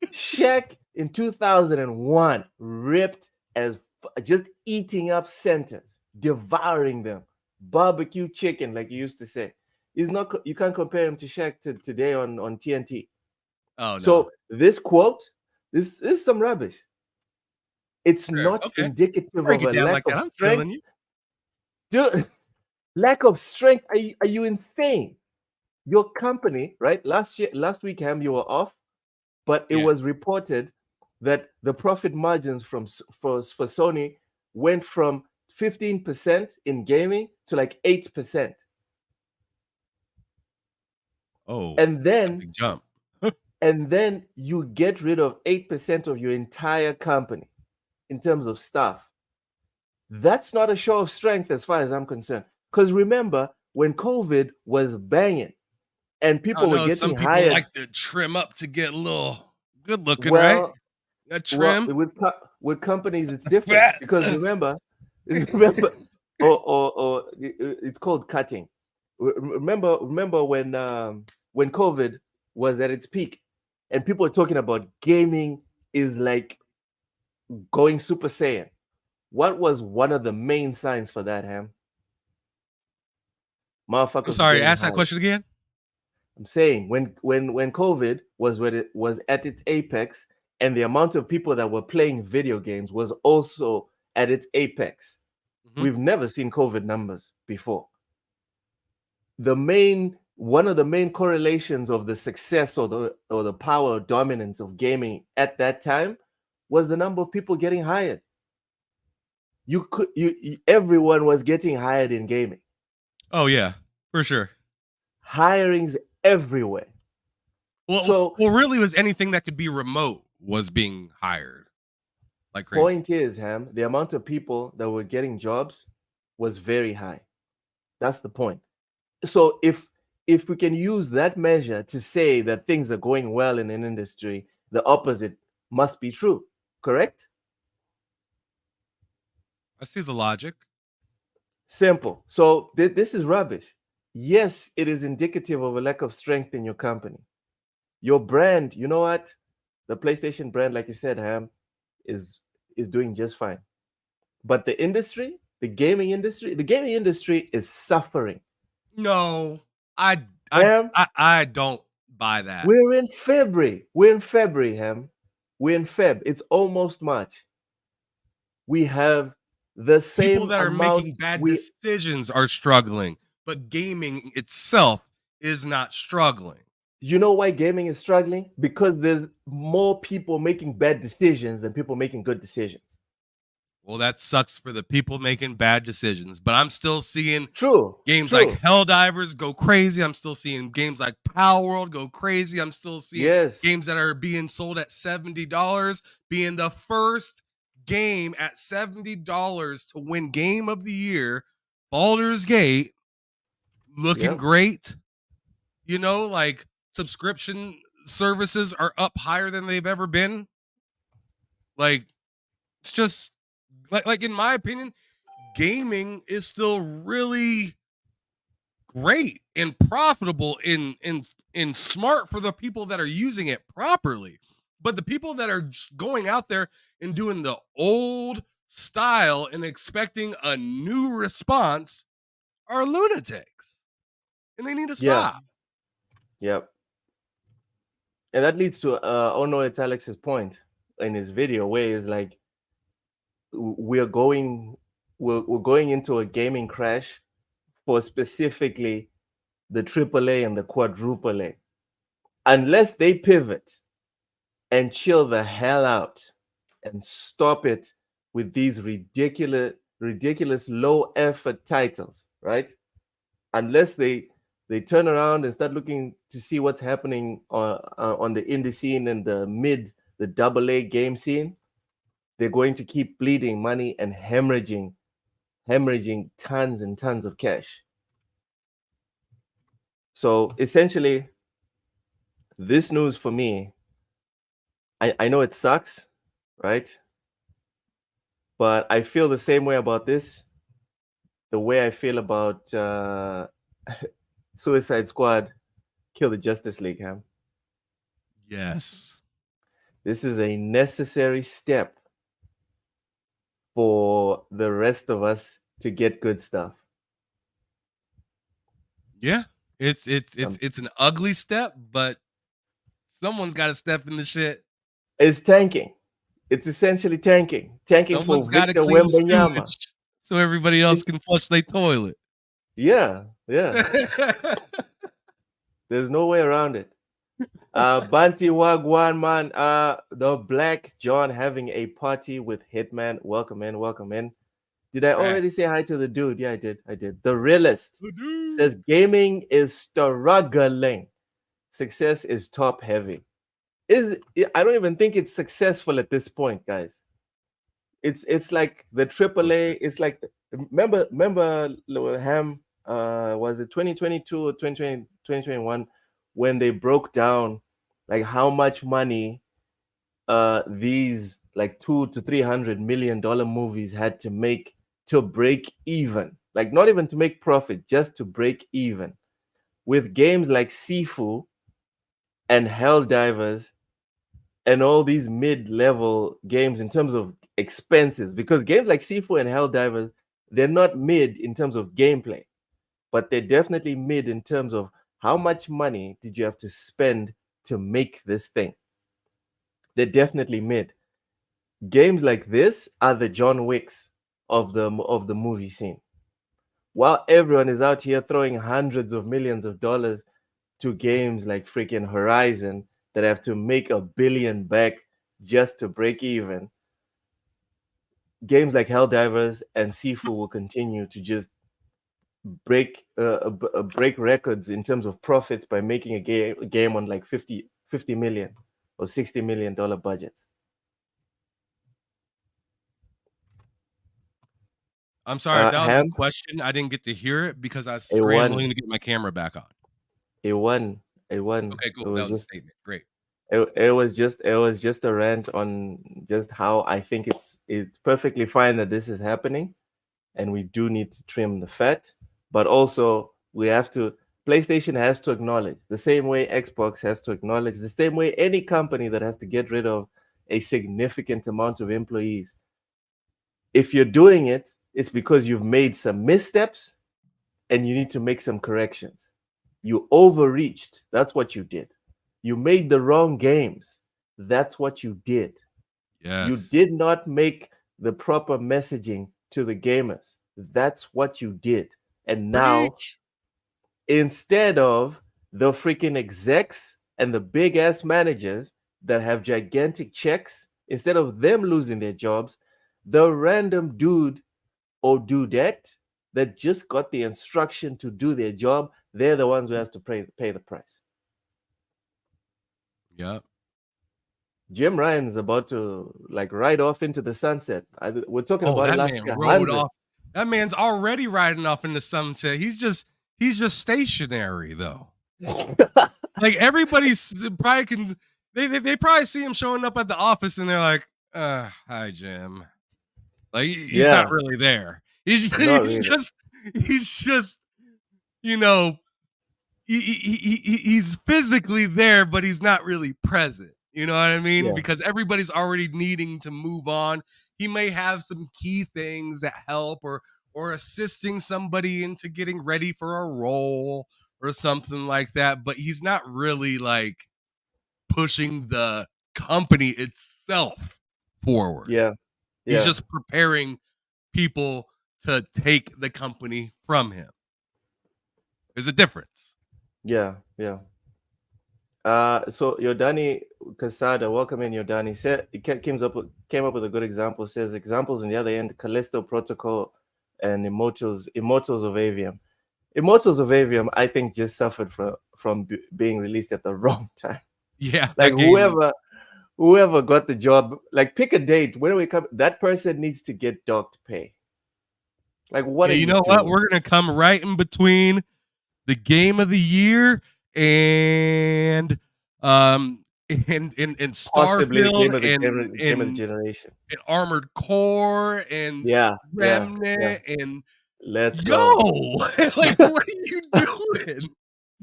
Shaq in 2001 ripped as just eating up centers, devouring them, barbecue chicken, like you used to say. He's not. You can't compare him to Shaq today on TNT. Oh no. So this quote, this is some rubbish. It's Sure. not Okay. indicative Break of it a down lack like that. of I'm strength. feeling you. Dude, lack of strength. Are you insane? Your company, right? Last week, Ham, you were off, but it Yeah. was reported that the profit margins for Sony went from 15% in gaming to like 8%. Oh, And that's a then big jump. you get rid of 8% of your entire company in terms of staff. That's not a show of strength as far as I'm concerned. Because remember, when COVID was banging and I don't people were know. Some getting people hired, like to trim up to get a little good looking, right? well, A well, trim. with companies, it's different Fat. because remember, or it's called cutting. Remember when COVID was at its peak, and people were talking about gaming is like going Super Saiyan. What was one of the main signs for that, Ham? I'm Motherfuckers were sorry. getting Ask that hired. question again. I'm saying when COVID was when it was at its apex, and the amount of people that were playing video games was also at its apex. Mm-hmm. We've never seen COVID numbers before. One of the main correlations of the success or the power or dominance of gaming at that time was the number of people getting hired. Everyone was getting hired in gaming. Oh yeah, for sure. Hirings everywhere. So Well, really, was anything that could be remote was being hired like crazy. point is, Ham, the amount of people that were getting jobs was very high. That's the point. So if we can use that measure to say that things are going well in an industry, the opposite must be true, correct? I see the logic. Simple. So this is rubbish. Yes, it is indicative of a lack of strength in your company. Your brand, you know what? The PlayStation brand, like you said, Ham, is doing just fine. But the gaming industry is suffering. No, I Ham, I don't buy that. we're in February. We're in February, Ham. We're in Feb. It's almost March. We have the People same that are amount. making bad decisions are struggling, but gaming itself is not struggling. You know why gaming is struggling? Because there's more people making bad decisions than people making good decisions. Well, that sucks for the people making bad decisions, but I'm still seeing True. games like Helldivers go crazy. I'm still seeing games like Power World go crazy. I'm still seeing games that are being sold at $70 being the first game at $70 to win Game of the Year. Baldur's Gate looking great. You know, like subscription services are up higher than they've ever been. Like, it's just like in my opinion, gaming is still really great and profitable and smart for the people that are using it properly. But the people that are just going out there and doing the old style and expecting a new response are lunatics. And they need to stop. Yep. And that leads to Ono Alex's point in his video, where he's like, we're going into a gaming crash for specifically the AAA and the quadruple A. Unless they pivot and chill the hell out and stop it with these ridiculous low effort titles, right? Unless they turn around and start looking to see what's happening on the indie scene and the double A game scene, they're going to keep bleeding money and hemorrhaging tons and tons of cash. So essentially, this news for me, I know it sucks, right? But I feel the same way about this, the way I feel about Suicide Squad, Kill the Justice League, Ham. Yes. This is a necessary step for the rest of us to get good stuff. Yeah. It's an ugly step, but someone's got to step in the shit. It's tanking. It's essentially tanking. Someone's for Victor Wembanyama. So everybody else can flush their toilet. Yeah. There's no way around it. Banti Wagwan, man. The Black John having a party with Hitman. Welcome in. Did I already say hi to the dude? Yeah, I did. The Realist says gaming is struggling. Success is top heavy. I don't even think it's successful at this point, guys. It's like the AAA. It's like remember Ham, was it 2022 or 2021 when they broke down like how much money these like $200 to $300 million movies had to make to break even, like not even to make profit, just to break even, with games like Sifu and Helldivers and all these mid-level games in terms of expenses, because games like Sifu and Helldivers, they're not mid in terms of gameplay, but they're definitely mid in terms of how much money did you have to spend to make this thing. They're definitely mid. Games like this are the John Wicks of the movie scene. While everyone is out here throwing hundreds of millions of dollars to games like freaking Horizon that have to make $1 billion back just to break even, games like Helldivers and Sifu will continue to just break records in terms of profits by making a game on like 50 million or $60 million budgets. I'm sorry, if that was a question, I didn't get to hear it because I was scrambling to get my camera back on. It won. Okay, cool. That was a statement. Great. It was just a rant on just how I think it's perfectly fine that this is happening, and we do need to trim the fat, but also PlayStation has to acknowledge, the same way Xbox has to acknowledge, the same way any company that has to get rid of a significant amount of employees. If you're doing it, it's because you've made some missteps and you need to make some corrections. You overreached. That's what you did. You made the wrong games. That's what you did. Yes. You did not make the proper messaging to the gamers. That's what you did. And now, instead of the freaking execs and the big ass managers that have gigantic checks, instead of them losing their jobs, the random dude or dudette that just got the instruction to do their job, they're the ones who has to pay the price. Yep. Jim Ryan is about to like ride off into the sunset. We're talking about that last man year. rode off. That man's already riding off in the sunset. He's just stationary though. Like everybody's probably can. They probably see him showing up at the office and they're like, "Hi, Jim." Like he's not really there. He's just you know, he's physically there, but he's not really present. You know what I mean? Yeah. Because everybody's already needing to move on. He may have some key things that help or assisting somebody into getting ready for a role or something like that, but he's not really like pushing the company itself forward. Yeah. He's just preparing people to take the company from him. There's a difference. Yeah. So Yodani Casada, welcome in Yodani. Said it came up with a good example. Says examples on the other end: Callisto Protocol and Immortals of Avium. Immortals of Avium, I think, just suffered from being released at the wrong time. Yeah, like whoever got the job, like pick a date. When we come, that person needs to get docked pay. Like what are you know doing? what? We're gonna come right in between the game of the year and Starfield game of the generation, and Armored Core and Remnant and let's go. Like what are you doing?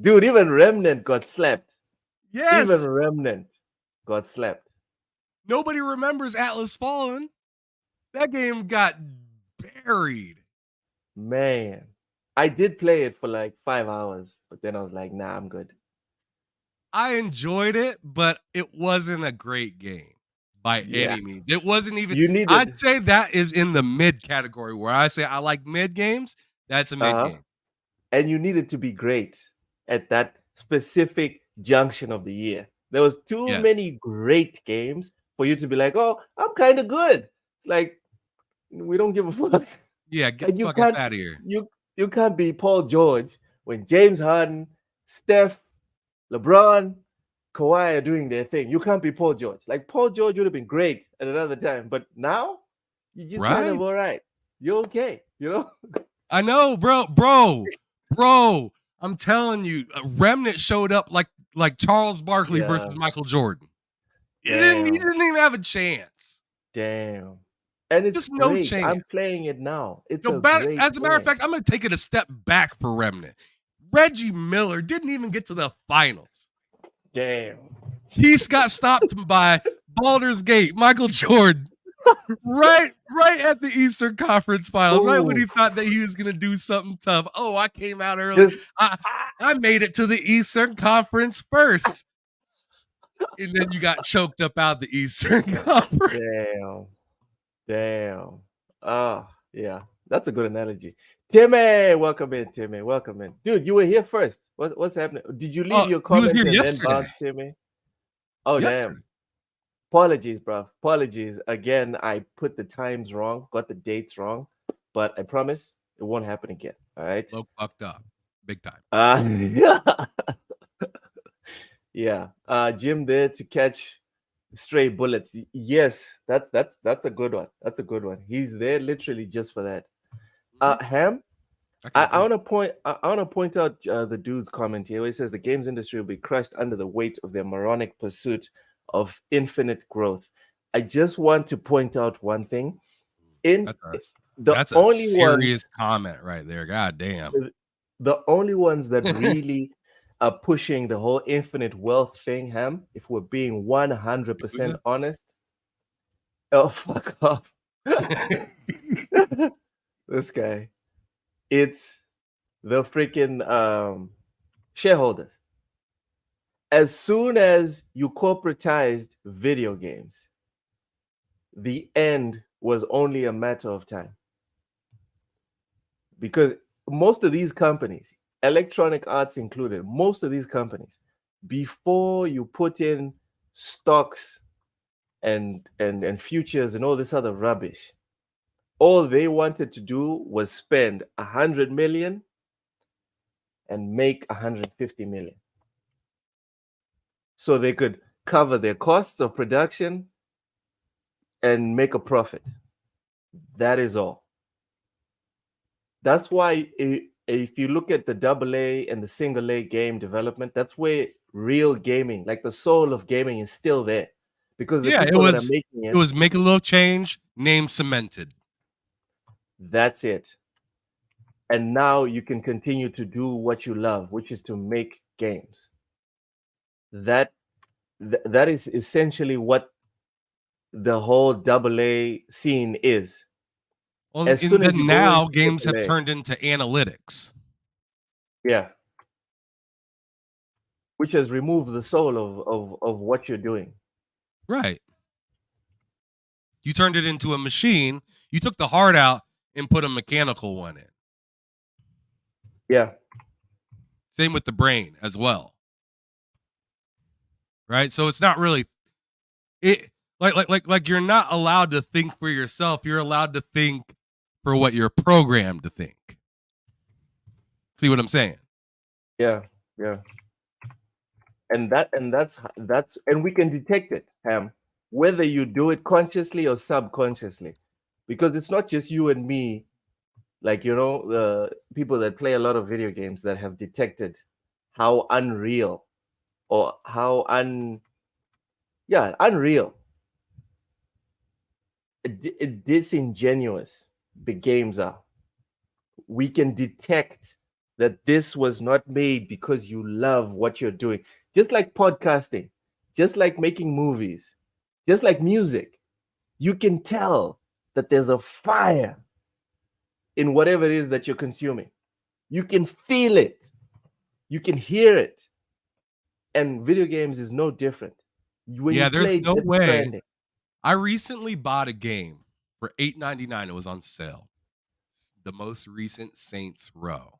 Dude, even Remnant got slapped. Yes. Even Remnant got slapped. Nobody remembers Atlas Fallen. That game got buried. Man, I did play it for like 5 hours, but then I was like, nah, I'm good. I enjoyed it, but it wasn't a great game by any means. It wasn't even. I'd say that is in the mid category where I say I like mid games. That's a mid game. And you needed to be great at that specific junction of the year. There was too many great games for you to be like, oh, I'm kind of good. It's like, we don't give a fuck. Yeah, get the fuck out of here. You can't be Paul George when James Harden, Steph, LeBron, Kawhi are doing their thing. You can't be Paul George. Like Paul George would have been great at another time, but now you just kind of all right. You're okay, you know? I know, bro. I'm telling you, Remnant showed up like Charles Barkley versus Michael Jordan. He didn't even have a chance. Damn. And it's just no chance. I'm playing it now. It's as a matter of fact, I'm going to take it a step back for Remnant. Reggie Miller didn't even get to the finals. Damn. He got stopped by Baldur's Gate, Michael Jordan, right at the Eastern Conference Finals, right when he thought that he was going to do something tough. Oh, I came out early. I made it to the Eastern Conference first. And then you got choked up out the Eastern Conference. Damn. Yeah. That's a good analogy. Timmy, welcome in, Timmy. Welcome in. Dude, you were here first. What's happening? Did you leave your comments and then bounce, Timmy? Oh, damn. Apologies, bro. Apologies. Again, I put the times wrong, got the dates wrong, but I promise it won't happen again. All right? Low fucked up. Big time. Yeah. Jim there to catch stray bullets. Yes, that's a good one. That's a good one. He's there literally just for that. Ham, I want to point out the dude's comment here where he says the games industry will be crushed under the weight of their moronic pursuit of infinite growth. I just want to point out one thing. That's a serious comment right there. God damn. The only ones that really are pushing the whole infinite wealth thing, Ham, if we're being 100% honest. Oh, fuck off. This guy. It's the freaking shareholders. As soon as you corporatized video games, the end was only a matter of time. Because most of these companies, Electronic Arts included, most of these companies, before you put in stocks and futures and all this other rubbish, all they wanted to do was spend 100 million and make 150 million. So they could cover their costs of production and make a profit. That is all. That's why if you look at the AA and the single A game development, that's where real gaming, like the soul of gaming, is still there. Because the people that are making it was make a little change, name cemented. That's it. and now you can continue to do what you love, which is to make games. That is essentially what the whole AA scene is. Well, As and soon as then you go now into games have AAA, turned into analytics. yeah, which has removed the soul of what you're doing. Right. You turned it into a machine. You took the heart out and put a mechanical one in. Yeah. Same with the brain as well. Right? So it's not really it like you're not allowed to think for yourself. You're allowed to think for what you're programmed to think. See what I'm saying? Yeah, yeah. And that's and we can detect it, Ham, whether you do it consciously or subconsciously. Because it's not just you and me, like the people that play a lot of video games that have detected how unreal or how unreal disingenuous the games are. We can detect that this was not made because you love what you're doing. Just like podcasting, just like making movies, just like music, you can tell that there's a fire in whatever it is that you're consuming. You can feel it, you can hear it. And video games is no different. When you There's play no Death way. Stranding, I recently bought a game for $8.99. It was on sale. The most recent Saints Row.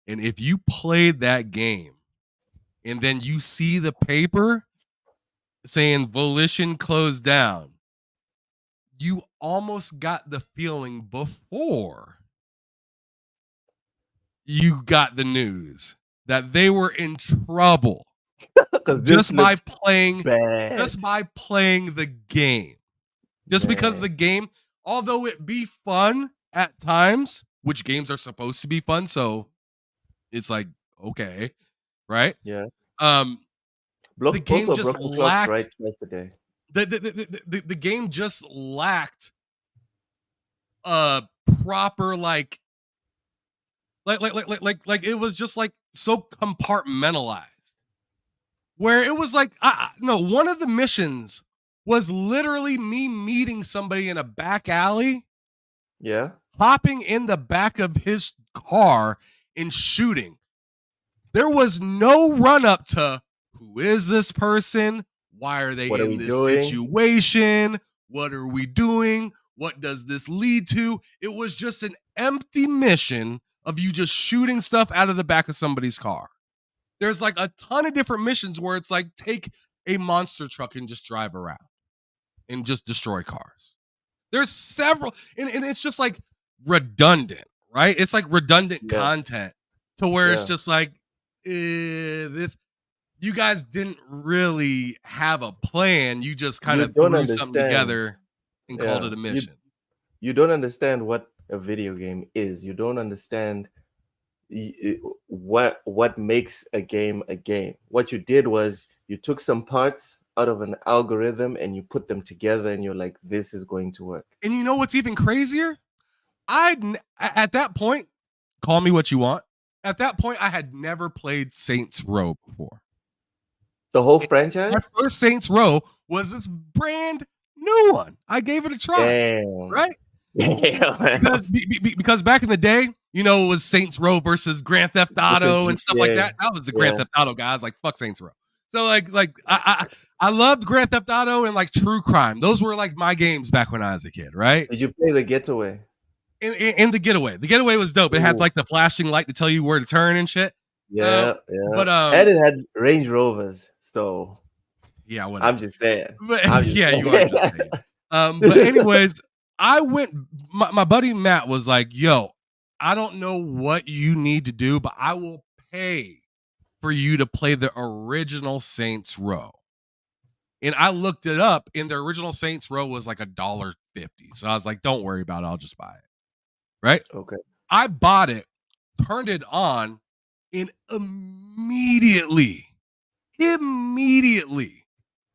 And if you played that game and then you see the paper saying Volition closed down, you almost got the feeling before you got the news that they were in trouble just by playing the game. Just because the game, although it be fun at times, which games are supposed to be fun, so it's like, okay, right? Yeah. The game also just broken clocks, lacked right? Yesterday. the game just lacked a proper like it was just like so compartmentalized. Where it was like, no, one of the missions was literally me meeting somebody in a back alley. Yeah. Hopping in the back of his car and shooting. There was no run up to who is this person? Why are they in this situation? What are we doing? What does this lead to? It was just an empty mission of you just shooting stuff out of the back of somebody's car. There's like a ton of different missions where it's like take a monster truck and just drive around and just destroy cars. There's several, and it's just like redundant, right? It's like redundant content to where it's just like, this, you guys didn't really have a plan. You just kind of threw something together and called it a mission. You don't understand what a video game is. You don't understand what makes a game a game. What you did was you took some parts out of an algorithm and you put them together and you're like, this is going to work. And you know what's even crazier? At that point, call me what you want. At that point, I had never played Saints Row before. The whole franchise? My first Saints Row was this brand new one. I gave it a try. Damn. Right? Because back in the day, it was Saints Row versus Grand Theft Auto and stuff like that. That was the Grand Theft Auto guys. Like, fuck Saints Row. So like I loved Grand Theft Auto and like True Crime. Those were like my games back when I was a kid, right? Did you play The Getaway? In The Getaway. The Getaway was dope. It had like the flashing light to tell you where to turn and shit. Yeah. But and it had Range Rovers. So yeah, whatever. I'm just saying. You are just saying. But anyways, I went. My buddy Matt was like, "Yo, I don't know what you need to do, but I will pay for you to play the original Saints Row." And I looked it up, and the original Saints Row was like $1.50. So I was like, "Don't worry about it. I'll just buy it." Right? Okay. I bought it, turned it on, and immediately,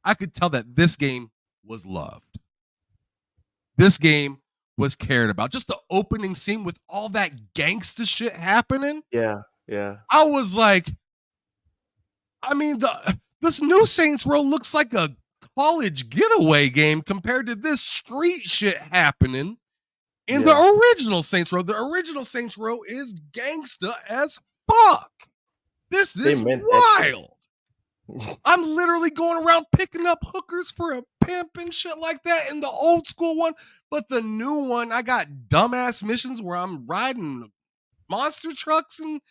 I could tell that this game was loved. This game was cared about. Just the opening scene with all that gangster shit happening. Yeah. I was like, I mean, this new Saints Row looks like a college getaway game compared to this street shit happening in the original Saints Row. The original Saints Row is gangsta as fuck. This is wild. I'm literally going around picking up hookers for a pimp and shit like that in the old school one. But the new one, I got dumbass missions where I'm riding monster trucks and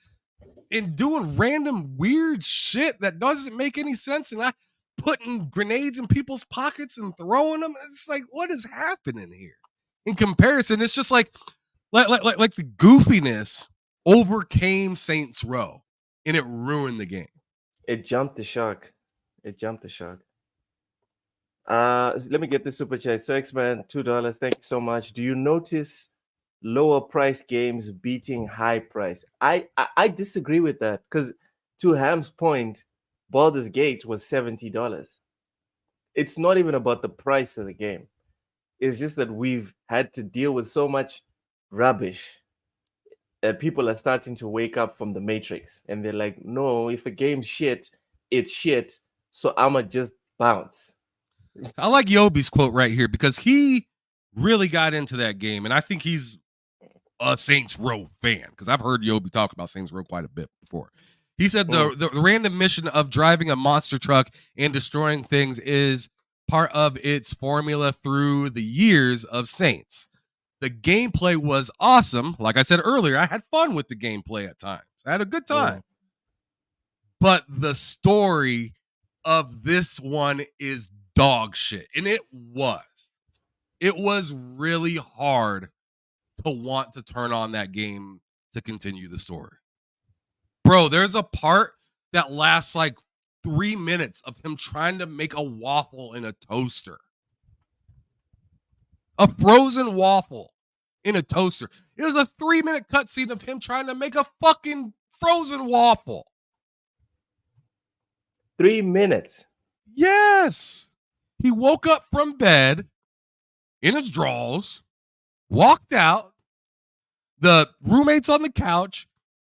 doing random weird shit that doesn't make any sense. And I putting grenades in people's pockets and throwing them. It's like, what is happening here? In comparison, it's just like the goofiness overcame Saints Row and it ruined the game. It jumped the shark. Let me get the super chat. So X-Man, $2. Thank you so much. Do you notice lower price games beating high price? I disagree with that, because to Ham's point, Baldur's Gate was $70. It's not even about the price of the game. It's just that we've had to deal with so much rubbish that people are starting to wake up from the matrix, and they're like, no, if a game's shit, it's shit, so I'ma just bounce. I like Yobi's quote right here, because he really got into that game, and I think he's a Saints Row fan, because I've heard Yobi talk about Saints Row quite a bit before. He said the random mission of driving a monster truck and destroying things is part of its formula through the years of Saints. The gameplay was awesome. Like I said earlier, I had fun with the gameplay at times. I had a good time. But the story of this one is dog shit. And it was. It was really hard to want to turn on that game to continue the story. Bro, there's a part that lasts like 3 minutes of him trying to make a waffle in a toaster. A frozen waffle in a toaster. It was a 3-minute cutscene of him trying to make a fucking frozen waffle. 3 minutes? Yes. He woke up from bed in his drawers, walked out, the roommate's on the couch,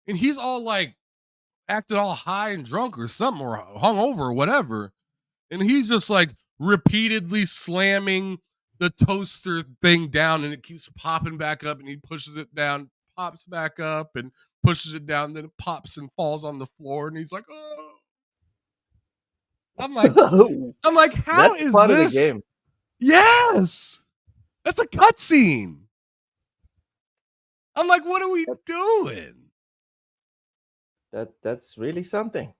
and he's all like acting all high and drunk or something, or hungover or whatever. And he's just like repeatedly slamming the toaster thing down, and it keeps popping back up, and he pushes it down, pops back up, and pushes it down, then it pops and falls on the floor, and he's like, oh. I'm like, how That's is part this? Of the game. Yes. That's a cutscene. I'm like, what are we doing? That's really something.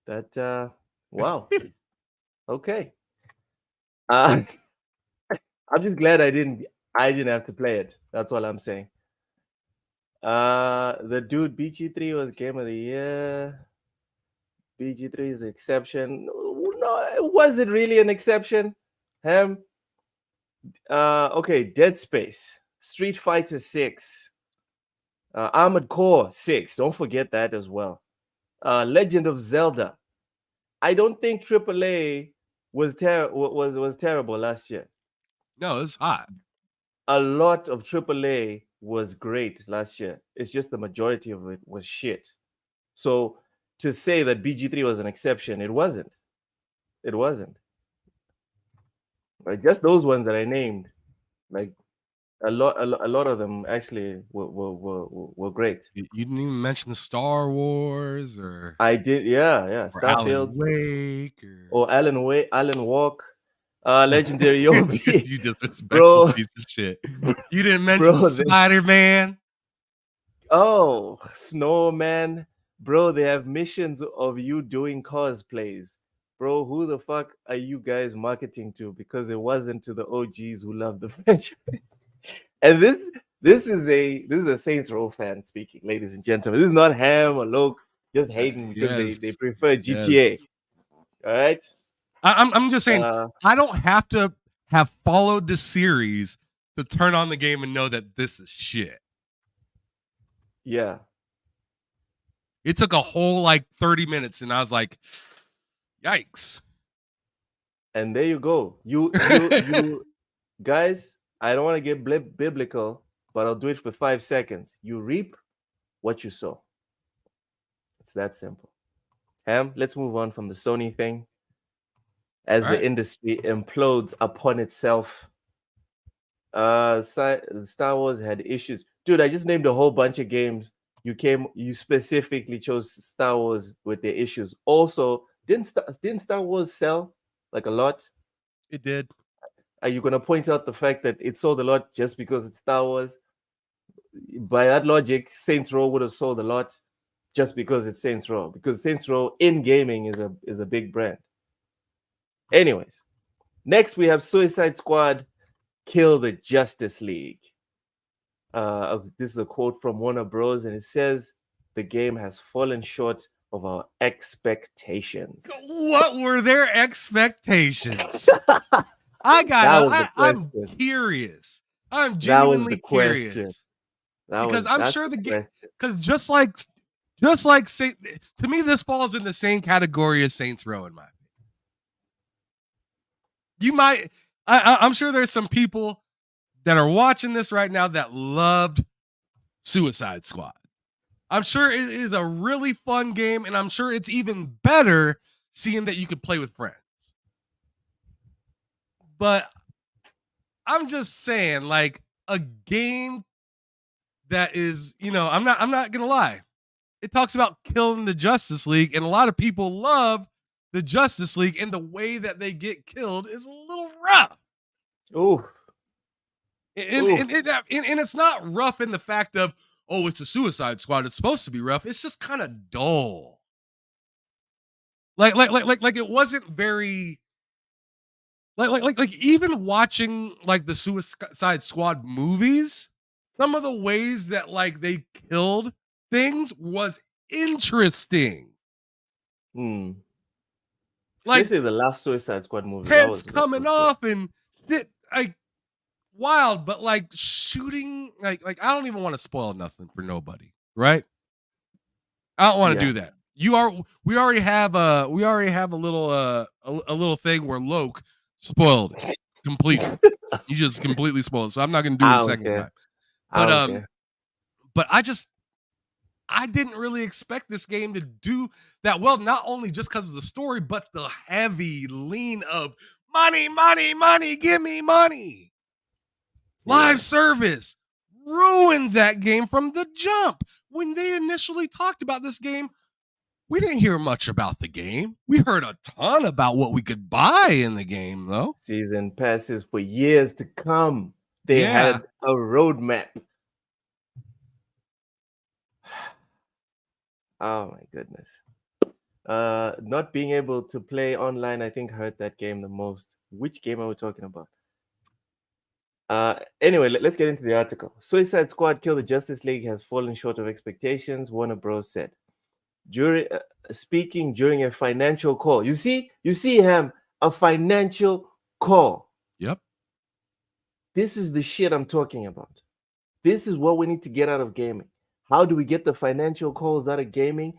Wow. Okay. I'm just glad I didn't have to play it. That's all I'm saying. The dude BG3 was game of the year. BG3 is an exception. No, was it really an exception? Okay, Dead Space, Street Fighter 6, Armored Core 6. Don't forget that as well. Legend of Zelda. I don't think AAA was terrible last year. No, it's hot. A lot of AAA was great last year. It's just the majority of it was shit. So to say that BG3 was an exception, it wasn't. It wasn't. Like just those ones that I named, like a lot of them actually were great. You didn't even mention the Star Wars, or I did, yeah. Starfield, Alan Wake, Alan Walk, Legendary Yobi. You disrespectful piece of shit. You didn't mention Spider-Man. Oh, Snowman, bro. They have missions of you doing cosplays. Bro, who the fuck are you guys marketing to? Because it wasn't to the OGs who love the franchise. And this is a Saints Row fan speaking, ladies and gentlemen. This is not Ham or Loke just hating because they prefer GTA. Yes. All right. I'm just saying, I don't have to have followed the series to turn on the game and know that this is shit. Yeah. It took a whole like 30 minutes, and I was like, yikes. And there you go. You guys, I don't want to get biblical, but I'll do it for 5 seconds. You reap what you sow. It's that simple. Ham, let's move on from the Sony thing. As the industry implodes upon itself, Star Wars had issues. Dude, I just named a whole bunch of games. You specifically chose Star Wars with their issues. Also, didn't Star Wars sell like a lot? It did. Are you gonna point out the fact that it sold a lot just because it's Star Wars? By that logic, Saints Row would have sold a lot just because it's Saints Row. Because Saints Row in gaming is a big brand. Anyways, next we have Suicide Squad Kill the Justice League. This is a quote from Warner Bros. And it says, the game has fallen short of our expectations. What were their expectations? I'm curious. I'm genuinely curious. Because I'm sure the game, because just like to me, this falls in the same category as Saints Row in my opinion. You might, I'm sure there's some people that are watching this right now that loved Suicide Squad. I'm sure it is a really fun game, and I'm sure it's even better seeing that you can play with friends. But I'm just saying, like, a game that is, I'm not gonna lie. It talks about killing the Justice League, and a lot of people love the Justice League, and the way that they get killed is a little rough. Ooh. And it's not rough in the fact of, oh, it's a Suicide Squad, it's supposed to be rough. It's just kind of dull. Like it wasn't very like even watching like the Suicide Squad movies, some of the ways that like they killed things was interesting. Like, especially the last Suicide Squad movie. Heads coming off and shit, like wild, but like shooting, like I don't even want to spoil nothing for nobody, right? I don't want to do that. We already have a little thing where Loke spoiled it completely. You just completely spoiled it, so I'm not gonna do it a second time. But I didn't really expect this game to do that well, not only just because of the story, but the heavy lean of money, give me money. Live service ruined that game from the jump. When they initially talked about this game, we didn't hear much about the game. We heard a ton about what we could buy in the game, though. Season passes for years to come. They had a roadmap. Oh my goodness. Not being able to play online, I think, hurt that game the most. Which game are we talking about? Anyway, let's get into the article. Suicide Squad Kill the Justice League has fallen short of expectations, Warner Bros. Said. Speaking during a financial call. You see, Ham, a financial call. Yep. This is the shit I'm talking about. This is what we need to get out of gaming. How do we get the financial calls out of gaming?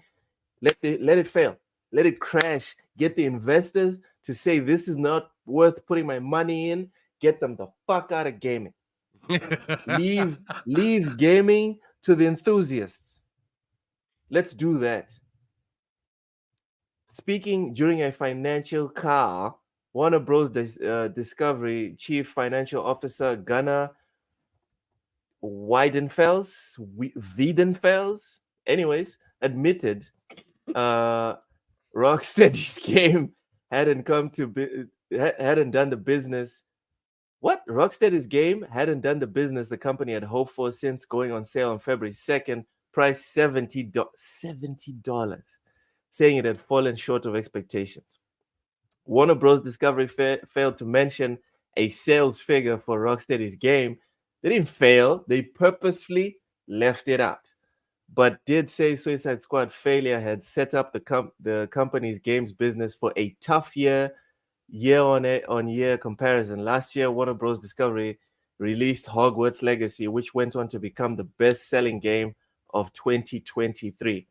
Let it fail. Let it crash. Get the investors to say this is not worth putting my money in. Get them the fuck out of gaming. Leave gaming to the enthusiasts. Let's do that. Speaking during a financial call, Warner Bros. Discovery Chief Financial Officer Gunnar Wiedenfels, anyways, admitted Rocksteady's game hadn't done the business. What? Rocksteady's game hadn't done the business the company had hoped for since going on sale on February 2nd, priced $70, saying it had fallen short of expectations. Warner Bros. Discovery failed to mention a sales figure for Rocksteady's game. They didn't fail. They purposefully left it out, but did say Suicide Squad failure had set up the company's games business for a tough year-on-year comparison. Last year, Warner Bros. Discovery released Hogwarts Legacy, which went on to become the best-selling game of 2023.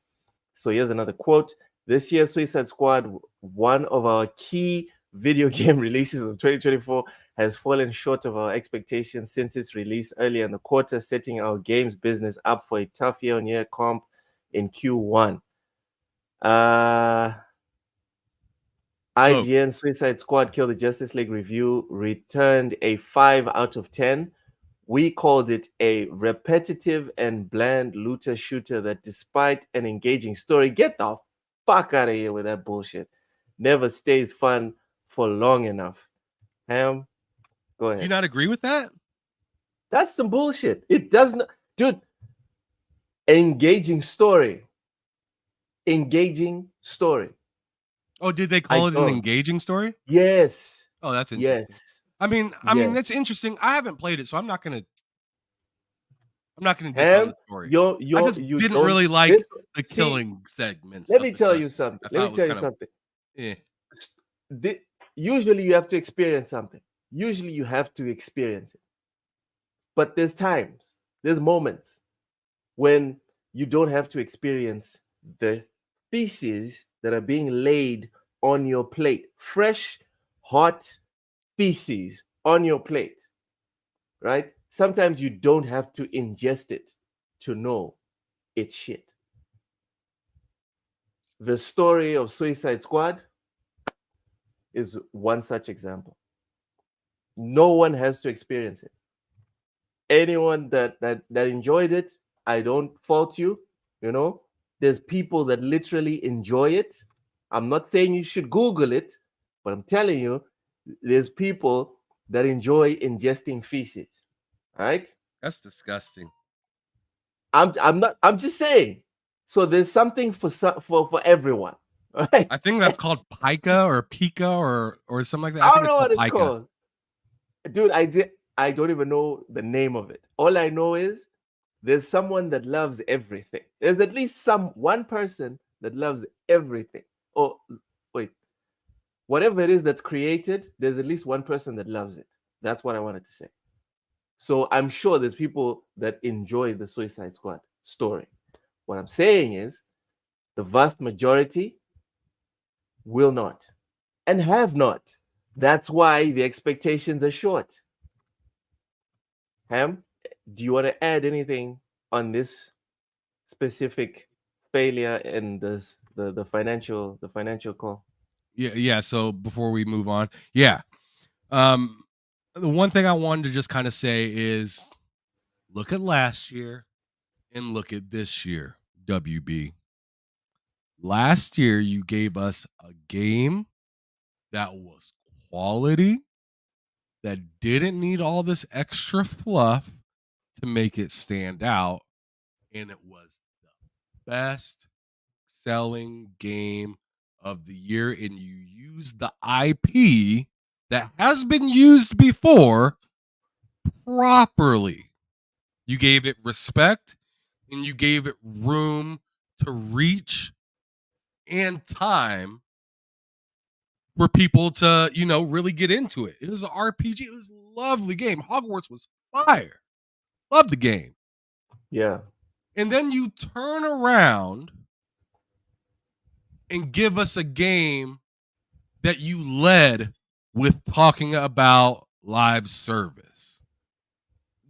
So here's another quote. This year, Suicide Squad, one of our key video game releases of 2024, has fallen short of our expectations since its release earlier in the quarter, setting our games business up for a tough year-on-year comp in Q1. IGN Suicide Squad Kill the Justice League review returned a 5 out of 10. We called it a repetitive and bland looter shooter that, despite an engaging story, get the fuck out of here with that bullshit, never stays fun for long enough. Ham, go ahead. Do you not agree with that? That's some bullshit. It doesn't, dude. Engaging story. Oh, did they call it an engaging story? Yes. Oh, that's interesting. Yes. I mean, that's interesting. I haven't played it, so I'm not gonna diss on the story. I just didn't really like the killing segments. Let me tell you something. Yeah. Usually you have to experience something. But there's moments when you don't have to experience the feces that are being laid on your plate. Fresh, hot feces on your plate, right? Sometimes you don't have to ingest it to know it's shit. The story of Suicide Squad is one such example. No one has to experience it. Anyone that enjoyed it, I don't fault you. You know, there's people that literally enjoy it. I'm not saying you should Google it, but I'm telling you, there's people that enjoy ingesting feces. Right? That's disgusting. I'm just saying. So there's something for everyone. Right? I think that's called pica or pica or something like that. I don't know what it's called. Dude, I don't even know the name of it. All I know is there's someone that loves everything. There's at least one person that loves everything. Oh, wait. Whatever it is that's created, there's at least one person that loves it. That's what I wanted to say. So I'm sure there's people that enjoy the Suicide Squad story. What I'm saying is the vast majority will not and have not. That's why the expectations are short. Ham, do you want to add anything on this specific failure and the financial call? Yeah. So before we move on, the one thing I wanted to just kind of say is look at last year and look at this year, WB. Last year, you gave us a game that was quality, that didn't need all this extra fluff to make it stand out, and it was the best selling game of the year, and you used the IP that has been used before properly. You gave it respect and you gave it room to reach and time for people to, really get into it. It was an RPG. It was a lovely game. Hogwarts was fire. Love the game. Yeah. And then you turn around and give us a game that you led with talking about live service.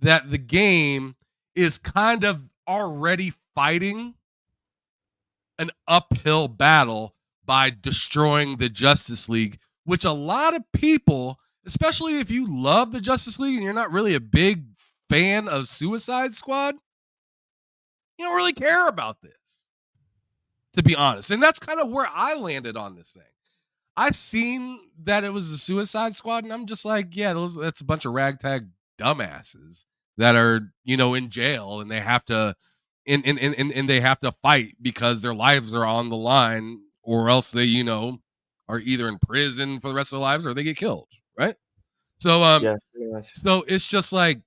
That the game is kind of already fighting an uphill battle by destroying the Justice League, which a lot of people, especially if you love the Justice League and you're not really a big fan of Suicide Squad, you don't really care about this, to be honest. And that's kind of where I landed on this thing. I seen that it was the Suicide Squad, and I'm just like, yeah, that's a bunch of ragtag dumbasses that are, in jail, and they have to and they have to fight because their lives are on the line, or else they, are either in prison for the rest of their lives or they get killed, right? So yeah, pretty much. So it's just like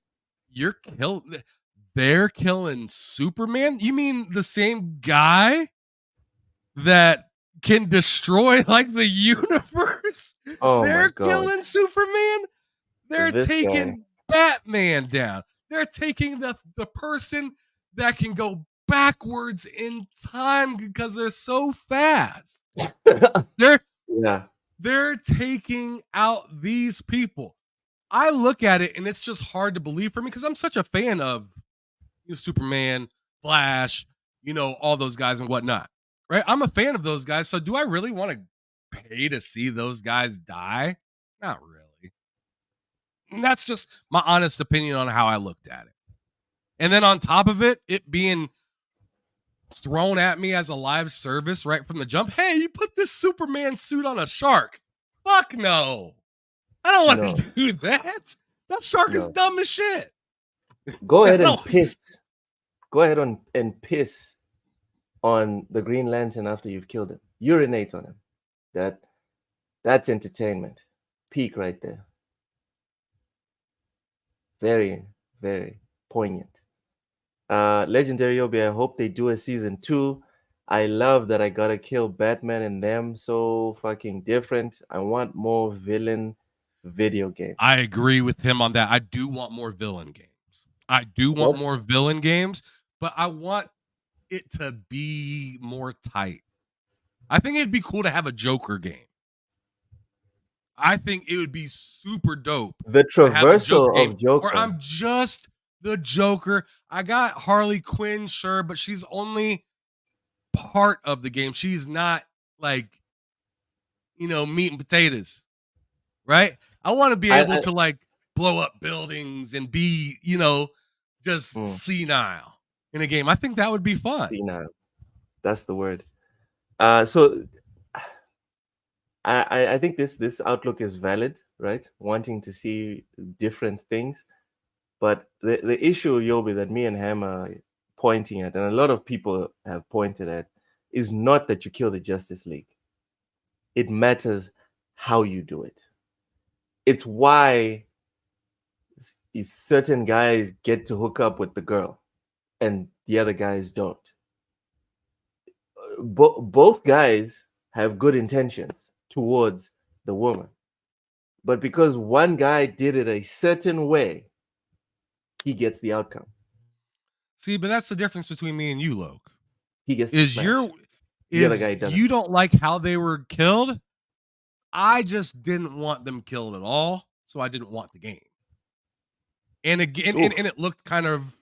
they're killing Superman. You mean the same guy that can destroy like the universe? Oh, they're my God. killing Superman. They're taking Batman down. They're taking the person that can go backwards in time because they're so fast. They're taking out these people. I look at it and it's just hard to believe for me because I'm such a fan of Superman, Flash, all those guys and whatnot. Right? I'm a fan of those guys. So do I really want to pay to see those guys die? Not really. And that's just my honest opinion on how I looked at it. And then on top of it, it being thrown at me as a live service right from the jump. Hey, you put this Superman suit on a shark. Fuck no. I don't want to do that. That shark is dumb as shit. Go ahead and piss. Go ahead and piss on the Green Lantern after you've killed him. Urinate on him. That's entertainment. Peak right there. Very, very poignant. Legendary Obi, I hope they do a season 2. I love that I gotta kill Batman and them. So fucking different. I want more villain video games. I agree with him on that. I do want more villain games. More villain games, but I want it to be more tight. I think it'd be cool to have a Joker game. I think it would be super dope. The traversal of Joker. Where I'm just the Joker. I got Harley Quinn, sure, but she's only part of the game. She's not like, meat and potatoes, right? I want to be able to like blow up buildings and be, just senile in a game. I think that would be fun. Senile. That's the word. So I think this outlook is valid, right? Wanting to see different things. But the issue, Yobi, that me and Ham are pointing at, and a lot of people have pointed at, is not that you kill the Justice League. It matters how you do it. It's why certain guys get to hook up with the girl and the other guys don't. Both guys have good intentions towards the woman. But because one guy did it a certain way, he gets the outcome. See, but that's the difference between me and you, Loke. He gets the other guy doesn't. You don't like how they were killed. I just didn't want them killed at all, so I didn't want the game. And again, and it looked kind of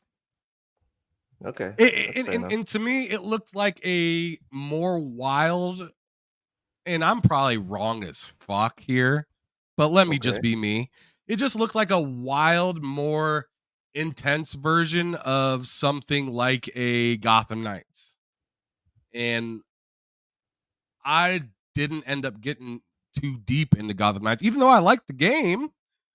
okay. And to me, it looked like a more wild. And I'm probably wrong as fuck here, but let me just be me. It just looked like a wild, more intense version of something like a Gotham Knights. And I didn't end up getting too deep into Gotham Knights, even though I liked the game.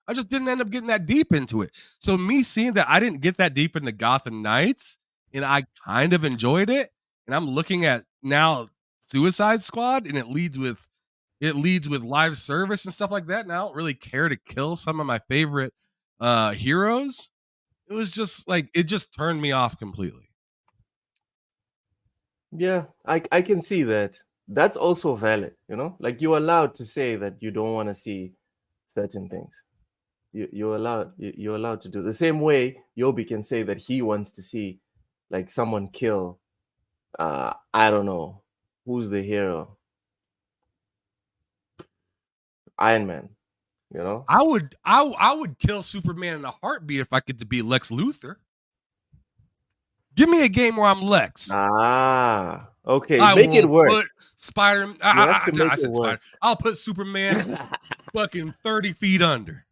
I just didn't end up getting that deep into it. So me seeing that I didn't get that deep into Gotham Knights and I kind of enjoyed it, and I'm looking at now Suicide Squad, and it leads with live service and stuff like that. And I don't really care to kill some of my favorite heroes. It was just like, it just turned me off completely. Yeah, I can see that. That's also valid, like you're allowed to say that you don't want to see certain things. You're allowed to do the same way Yobi can say that he wants to see like someone kill I don't know who's the hero. Iron Man, I would kill Superman in a heartbeat if I get to be Lex Luthor. Give me a game where I'm Lex. Okay. Make it work. Put Spider. I said Spider. I'll put Superman fucking 30 feet under.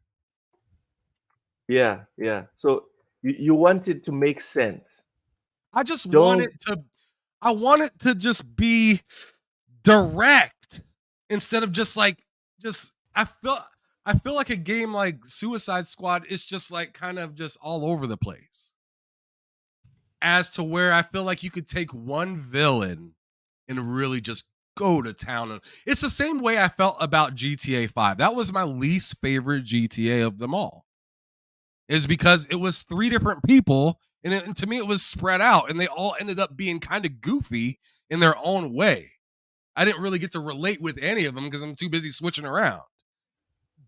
Yeah. So you want it to make sense. I just want it to. I want it to just be direct instead of just. I feel like a game like Suicide Squad is just like kind of just all over the place. As to where I feel like you could take one villain and really just go to town. It's the same way I felt about GTA 5. That was my least favorite GTA of them all. Is because it was 3 different people, and to me it was spread out, and they all ended up being kind of goofy in their own way. I didn't really get to relate with any of them because I'm too busy switching around.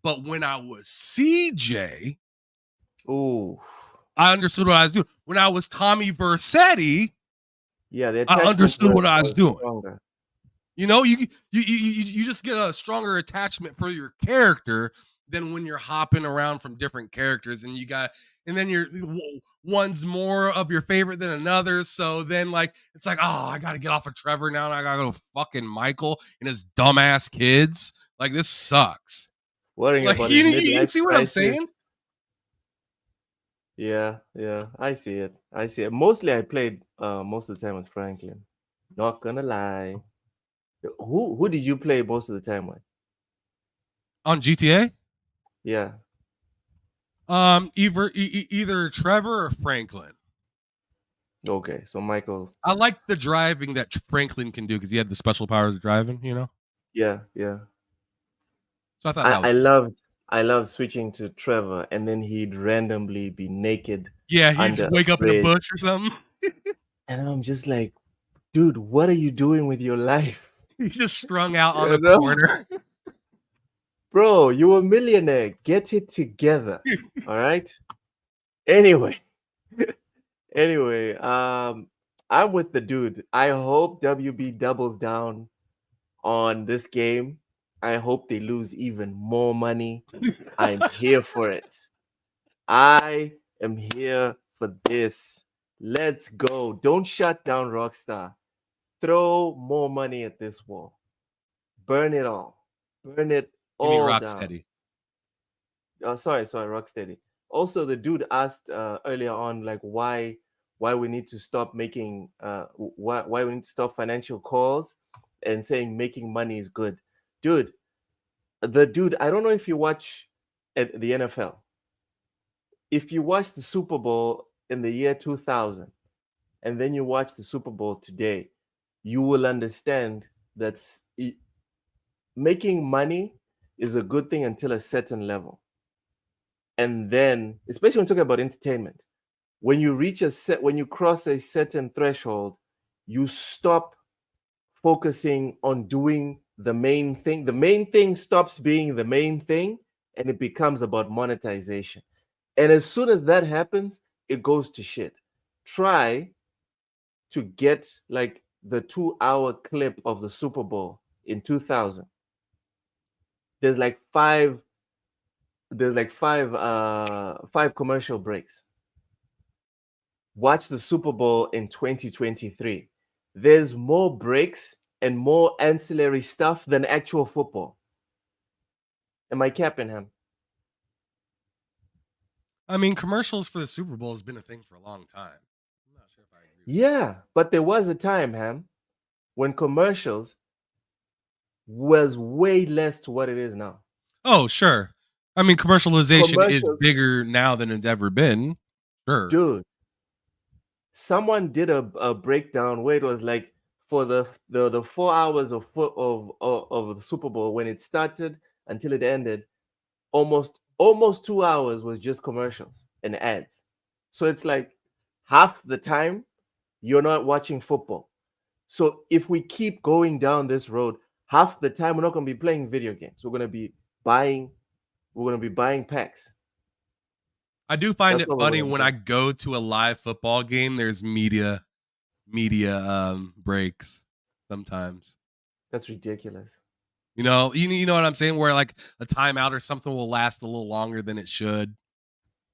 But when I was CJ, I understood what I was doing. When I was Tommy Vercetti, I understood what I was doing. Stronger. You just get a stronger attachment for your character than when you're hopping around from different characters and then you're one's more of your favorite than another. So then like it's like, oh, I gotta get off of Trevor now and I gotta go to fucking Michael and his dumbass kids. Like this sucks. Worrying Like about you, his you midlife see what I'm crisis. saying? Yeah, I see it. Mostly I played most of the time with Franklin. Not gonna lie. Who did you play most of the time with? On GTA? Yeah. Either Trevor or Franklin. Okay, so Michael. I like the driving that Franklin can do because he had the special powers of driving, you know? Yeah. So I thought that was I loved switching to Trevor, and then he'd randomly be naked. Yeah, he'd under just wake a up in a bridge, bush or something. and I'm just like, dude, what are you doing with your life? He's just strung out on You the know? corner. Bro, you're a millionaire. Get it together. All right. Anyway, I'm with the dude. I hope WB doubles down on this game. I hope they lose even more money. I'm here for it. I am here for this. Let's go. Don't shut down Rockstar. Throw more money at this wall. Burn it all. Burn it You mean all down. Rocksteady? Oh, sorry, Rocksteady. Also, the dude asked earlier on, like, why we need to stop making why we need to stop financial calls and saying making money is good. Dude, I don't know if you watch at the NFL. If you watch the Super Bowl in the year 2000 and then you watch the Super Bowl today, you will understand that making money is a good thing until a certain level. And then, especially when talking about entertainment, when you cross a certain threshold, you stop focusing on doing the main thing. The main thing stops being the main thing and it becomes about monetization. And as soon as that happens, it goes to shit. Try to get like the 2-hour clip of the Super Bowl in 2000. There's like five commercial breaks. Watch the Super Bowl in 2023. There's more breaks and more ancillary stuff than actual football. Am I capping him? I mean, commercials for the Super Bowl has been a thing for a long time. I'm not sure if I agree. Yeah, but there was a time, Ham, when commercials was way less to what it is now. Oh, sure. I mean, commercialization is bigger now than it's ever been. Sure. Dude, someone did a breakdown where it was like for the 4 hours of the Super Bowl, when it started until it ended, almost 2 hours was just commercials and ads. So it's like half the time you're not watching football. So if we keep going down this road, half the time we're not going to be playing video games. We're going to be buying packs. I do find it funny when I go to a live football game, there's media breaks sometimes. That's ridiculous. You know what I'm saying? Where like a timeout or something will last a little longer than it should.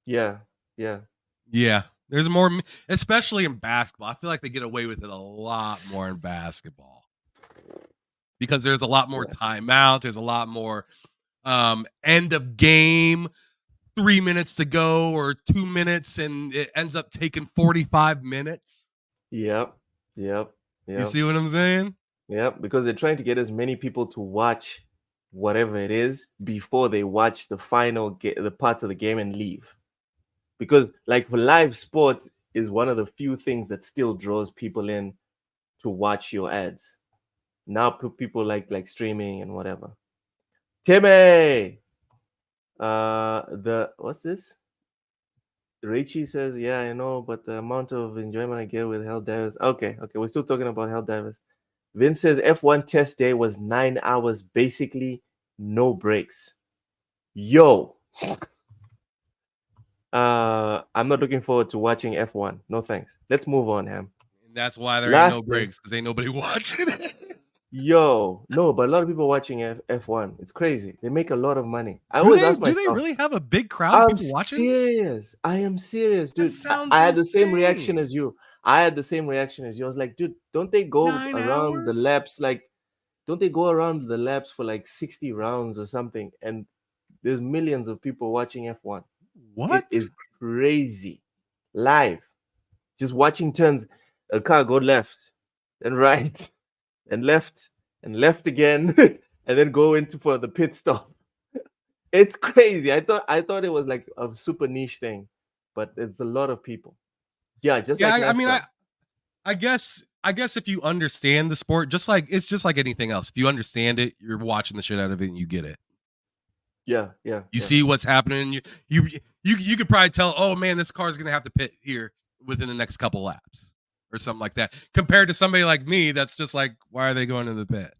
Yeah. There's more, especially in basketball. I feel like they get away with it a lot more in basketball because there's a lot more timeouts. There's a lot more end of game, 3 minutes to go or 2 minutes, and it ends up taking 45 minutes. Yep. You see what I'm saying? Yeah, because they're trying to get as many people to watch whatever it is before they watch the the parts of the game and leave. Because like live sports is one of the few things that still draws people in to watch your ads. Now people like streaming and whatever. Timmy, what's this? Richie says, yeah, I know, but the amount of enjoyment I get with Helldivers. Okay, we're still talking about Helldivers. Vince says F1 test day was 9 hours, basically no breaks. Yo, I'm not looking forward to watching F1. No thanks. Let's move on, Ham. And that's why there ain't no breaks, because ain't nobody watching it. Yo, no, but a lot of people watching F1. It's crazy. They make a lot of money. I Do always they ask do they myself, really have a big crowd of I'm people watching? serious. I am serious, That dude. sounds I had the same reaction insane. as you. I had the same reaction as you. I was like, dude, don't they go 9 around the hours? laps like, don't they go around the laps for like 60 rounds or something? And there's millions of people watching F1. It What? is crazy. Live. Just watching turns, a car go left, then right, and left again, and then go into for the pit stop. It's crazy. I thought it was like a super niche thing, but there's a lot of people. Yeah, just Yeah, like I mean, NASCAR. I guess if you understand the sport, it's just like anything else. If you understand it, you're watching the shit out of it and you get it. Yeah, yeah, You yeah. see what's happening. You could probably tell, oh man, this car's gonna have to pit here within the next couple laps or something like that. Compared to somebody like me, that's just like, why are they going to the pit?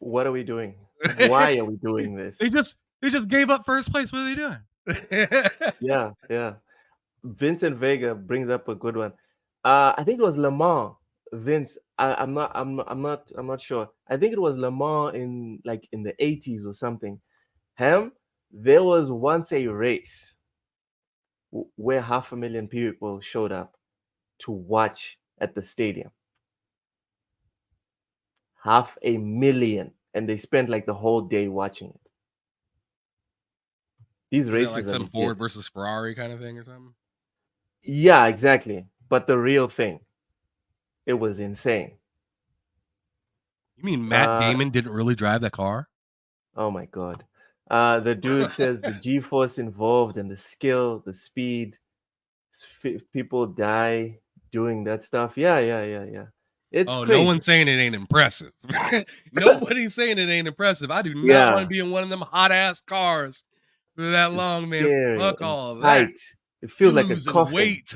What are we doing? Why are we doing this? they just gave up first place. What are they doing? Yeah, yeah. Vincent Vega brings up a good one. I think it was Le Mans. Vince, I'm not sure. I think it was Le Mans in the 80s or something. Him, there was once a race where 500,000 people showed up to watch at the stadium. 500,000, and they spent like the whole day watching it. These Was it like races are some legit. Ford versus Ferrari kind of thing or something? Yeah, exactly. But the real thing, it was insane. You mean Matt Uh, Damon didn't really drive that car? oh my God. The dude says the G-force involved and the skill, the speed, people die doing that stuff. Yeah, yeah, yeah, yeah. It's Oh, no crazy. one's saying it ain't impressive. Nobody's saying it ain't impressive. I do not want Yeah, to be in one of them hot ass cars for that it's long, man. scary Fuck and all of that. tight. It You feels like a losing coffin. weight,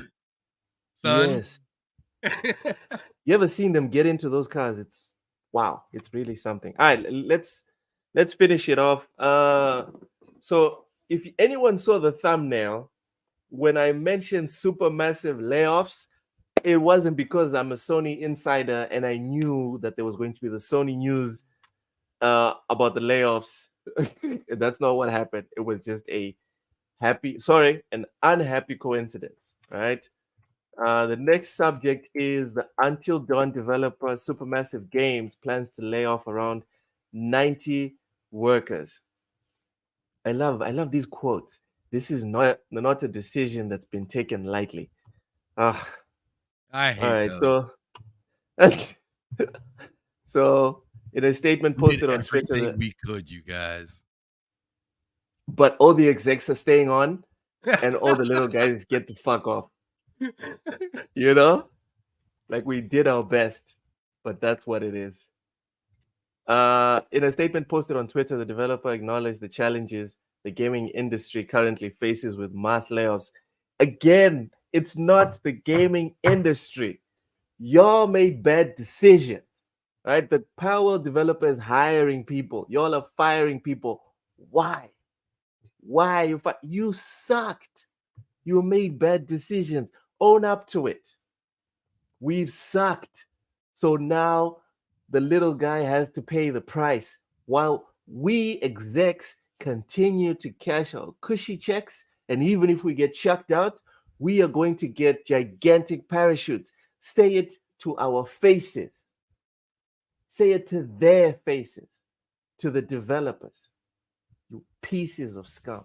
son. Yes. You ever seen them get into those cars? It's wow, it's really something. All right, let's finish it off. So if anyone saw the thumbnail when I mentioned supermassive layoffs, it wasn't because I'm a Sony insider and I knew that there was going to be the Sony news about the layoffs. That's not what happened. It was just an unhappy coincidence, right? The next subject is the Until Dawn developer Supermassive Games plans to lay off around 90 workers. I love these quotes. This is not a decision that's been taken lightly. Ah, I all hate right. those. So, so in a statement We did posted on Twitter, everything we could, you guys. but all the execs are staying on, and all the little guys get the fuck off. You know, like we did our best, but that's what it is. In a statement posted on Twitter, the developer acknowledged the challenges the gaming industry currently faces with mass layoffs. Again, it's not the gaming industry. Y'all made bad decisions, right? The Power developer is hiring people. Y'all are firing people. Why? Why? You sucked. You made bad decisions. Own up to it. We've sucked. So now the little guy has to pay the price while we execs continue to cash our cushy checks. And even if we get chucked out, we are going to get gigantic parachutes. Say it to our faces. Say it to their faces, to the developers. You pieces of scum.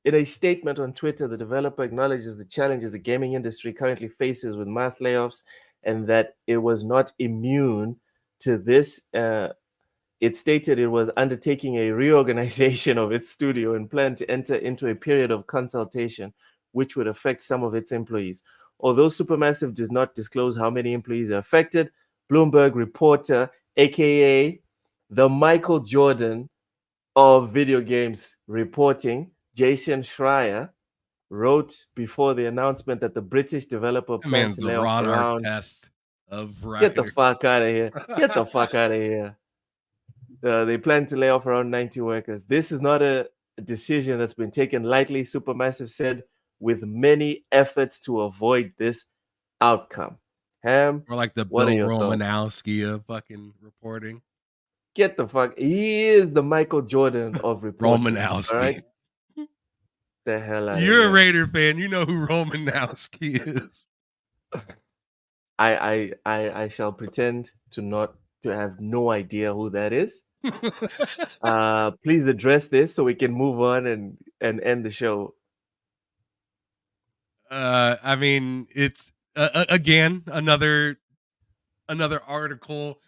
In a statement on Twitter, the developer acknowledges the challenges the gaming industry currently faces with mass layoffs and that it was not immune to this. It stated it was undertaking a reorganization of its studio and planned to enter into a period of consultation, which would affect some of its employees. Although Supermassive does not disclose how many employees are affected, Bloomberg reporter, aka the Michael Jordan of video games reporting, Jason Schreier, wrote before the announcement that the British developer That planned man's to the lay off Ron around. Artest of Get the writers. fuck out of here. Get the fuck out of here. They plan to lay off around 90 workers. This is not a decision that's been taken lightly, Supermassive said, with many efforts to avoid this outcome. Ham, Or like the what are Bill your thoughts? Romanowski of fucking reporting. Get the fuck. He is the Michael Jordan of reporting. Romanowski. All right. The hell out You're of a here. Raider fan. You know who Romanowski is. I shall pretend to have no idea who that is. Please address this so we can move on and end the show. I mean, it's again another article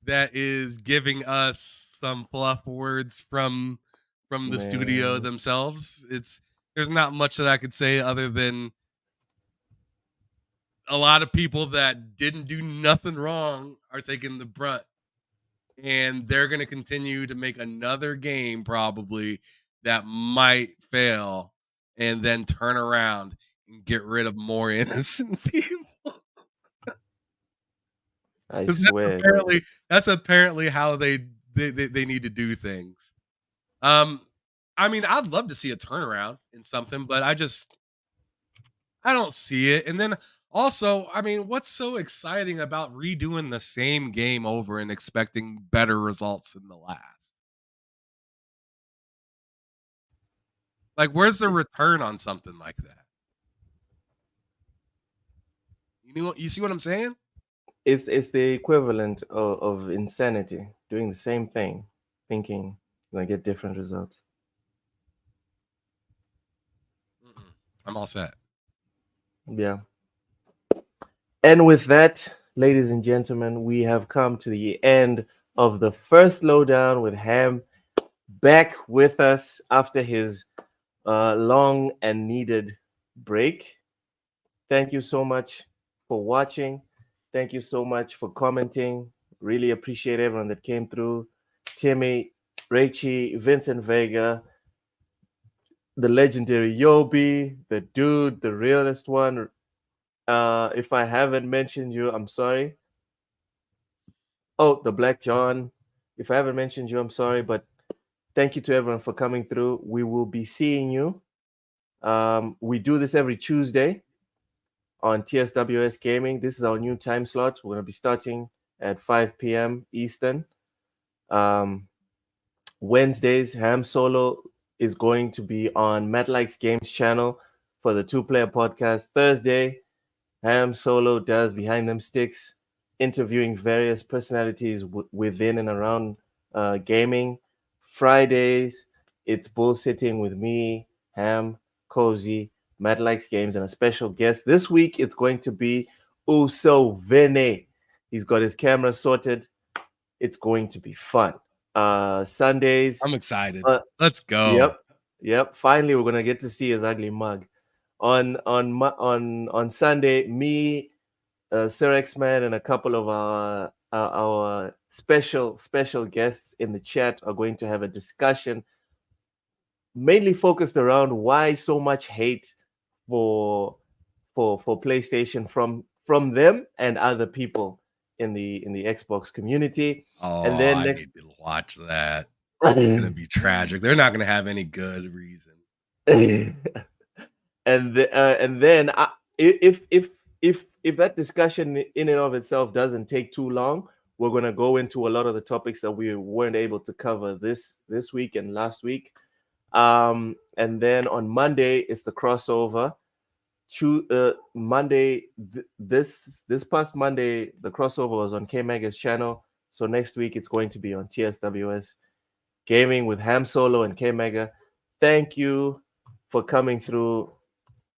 that is giving us some fluff words from the studio Man. themselves. There's not much that I could say other than a lot of people that didn't do nothing wrong are taking the brunt, and they're going to continue to make another game probably that might fail and then turn around and get rid of more innocent people. I swear. That's apparently how they need to do things. I mean, I'd love to see a turnaround in something, but I don't see it. And then also, I mean, what's so exciting about redoing the same game over and expecting better results than the last? Like, where's the return on something like that? You see what I'm saying? It's the equivalent of insanity, doing the same thing, thinking you're gonna get different results. I'm all set. Yeah. And with that, ladies and gentlemen, we have come to the end of the first lowdown with Ham back with us after his long and needed break. Thank you so much for watching. Thank you so much for commenting. Really appreciate everyone that came through. Timmy, Rachie, Vincent Vega, the legendary Yobi, the dude, the realest one. If I haven't mentioned you, I'm sorry. Oh, the Black John. If I haven't mentioned you, I'm sorry, but thank you to everyone for coming through. We will be seeing you. We do this every Tuesday on TSWS Gaming. This is our new time slot. We're going to be starting at 5 p.m. Eastern. Wednesdays, Ham Solo is going to be on Matt Likes Games channel for the two-player podcast. Thursday, Ham Solo does Behind Them Sticks, interviewing various personalities within and around gaming. Fridays, it's bullshitting with me, Ham, Cozy, Matt Likes Games, and a special guest. This week, it's going to be Uso Vene. He's got his camera sorted. It's going to be fun. Sundays. I'm excited. Let's go. Yep. Finally, we're gonna get to see his ugly mug. On Sunday, me, Sir X-Man, and a couple of our special guests in the chat are going to have a discussion mainly focused around why so much hate for PlayStation from them and other people in the Xbox community. Oh, and then I next need to watch that. It's gonna be tragic. They're not gonna have any good reason. and then if that discussion in and of itself doesn't take too long, we're going to go into a lot of the topics that we weren't able to cover this week and last week. And then on Monday it's the crossover. Monday, this past Monday, the crossover was on K Mega's channel. So next week it's going to be on TSWS Gaming with Ham Solo and K Mega. Thank you for coming through.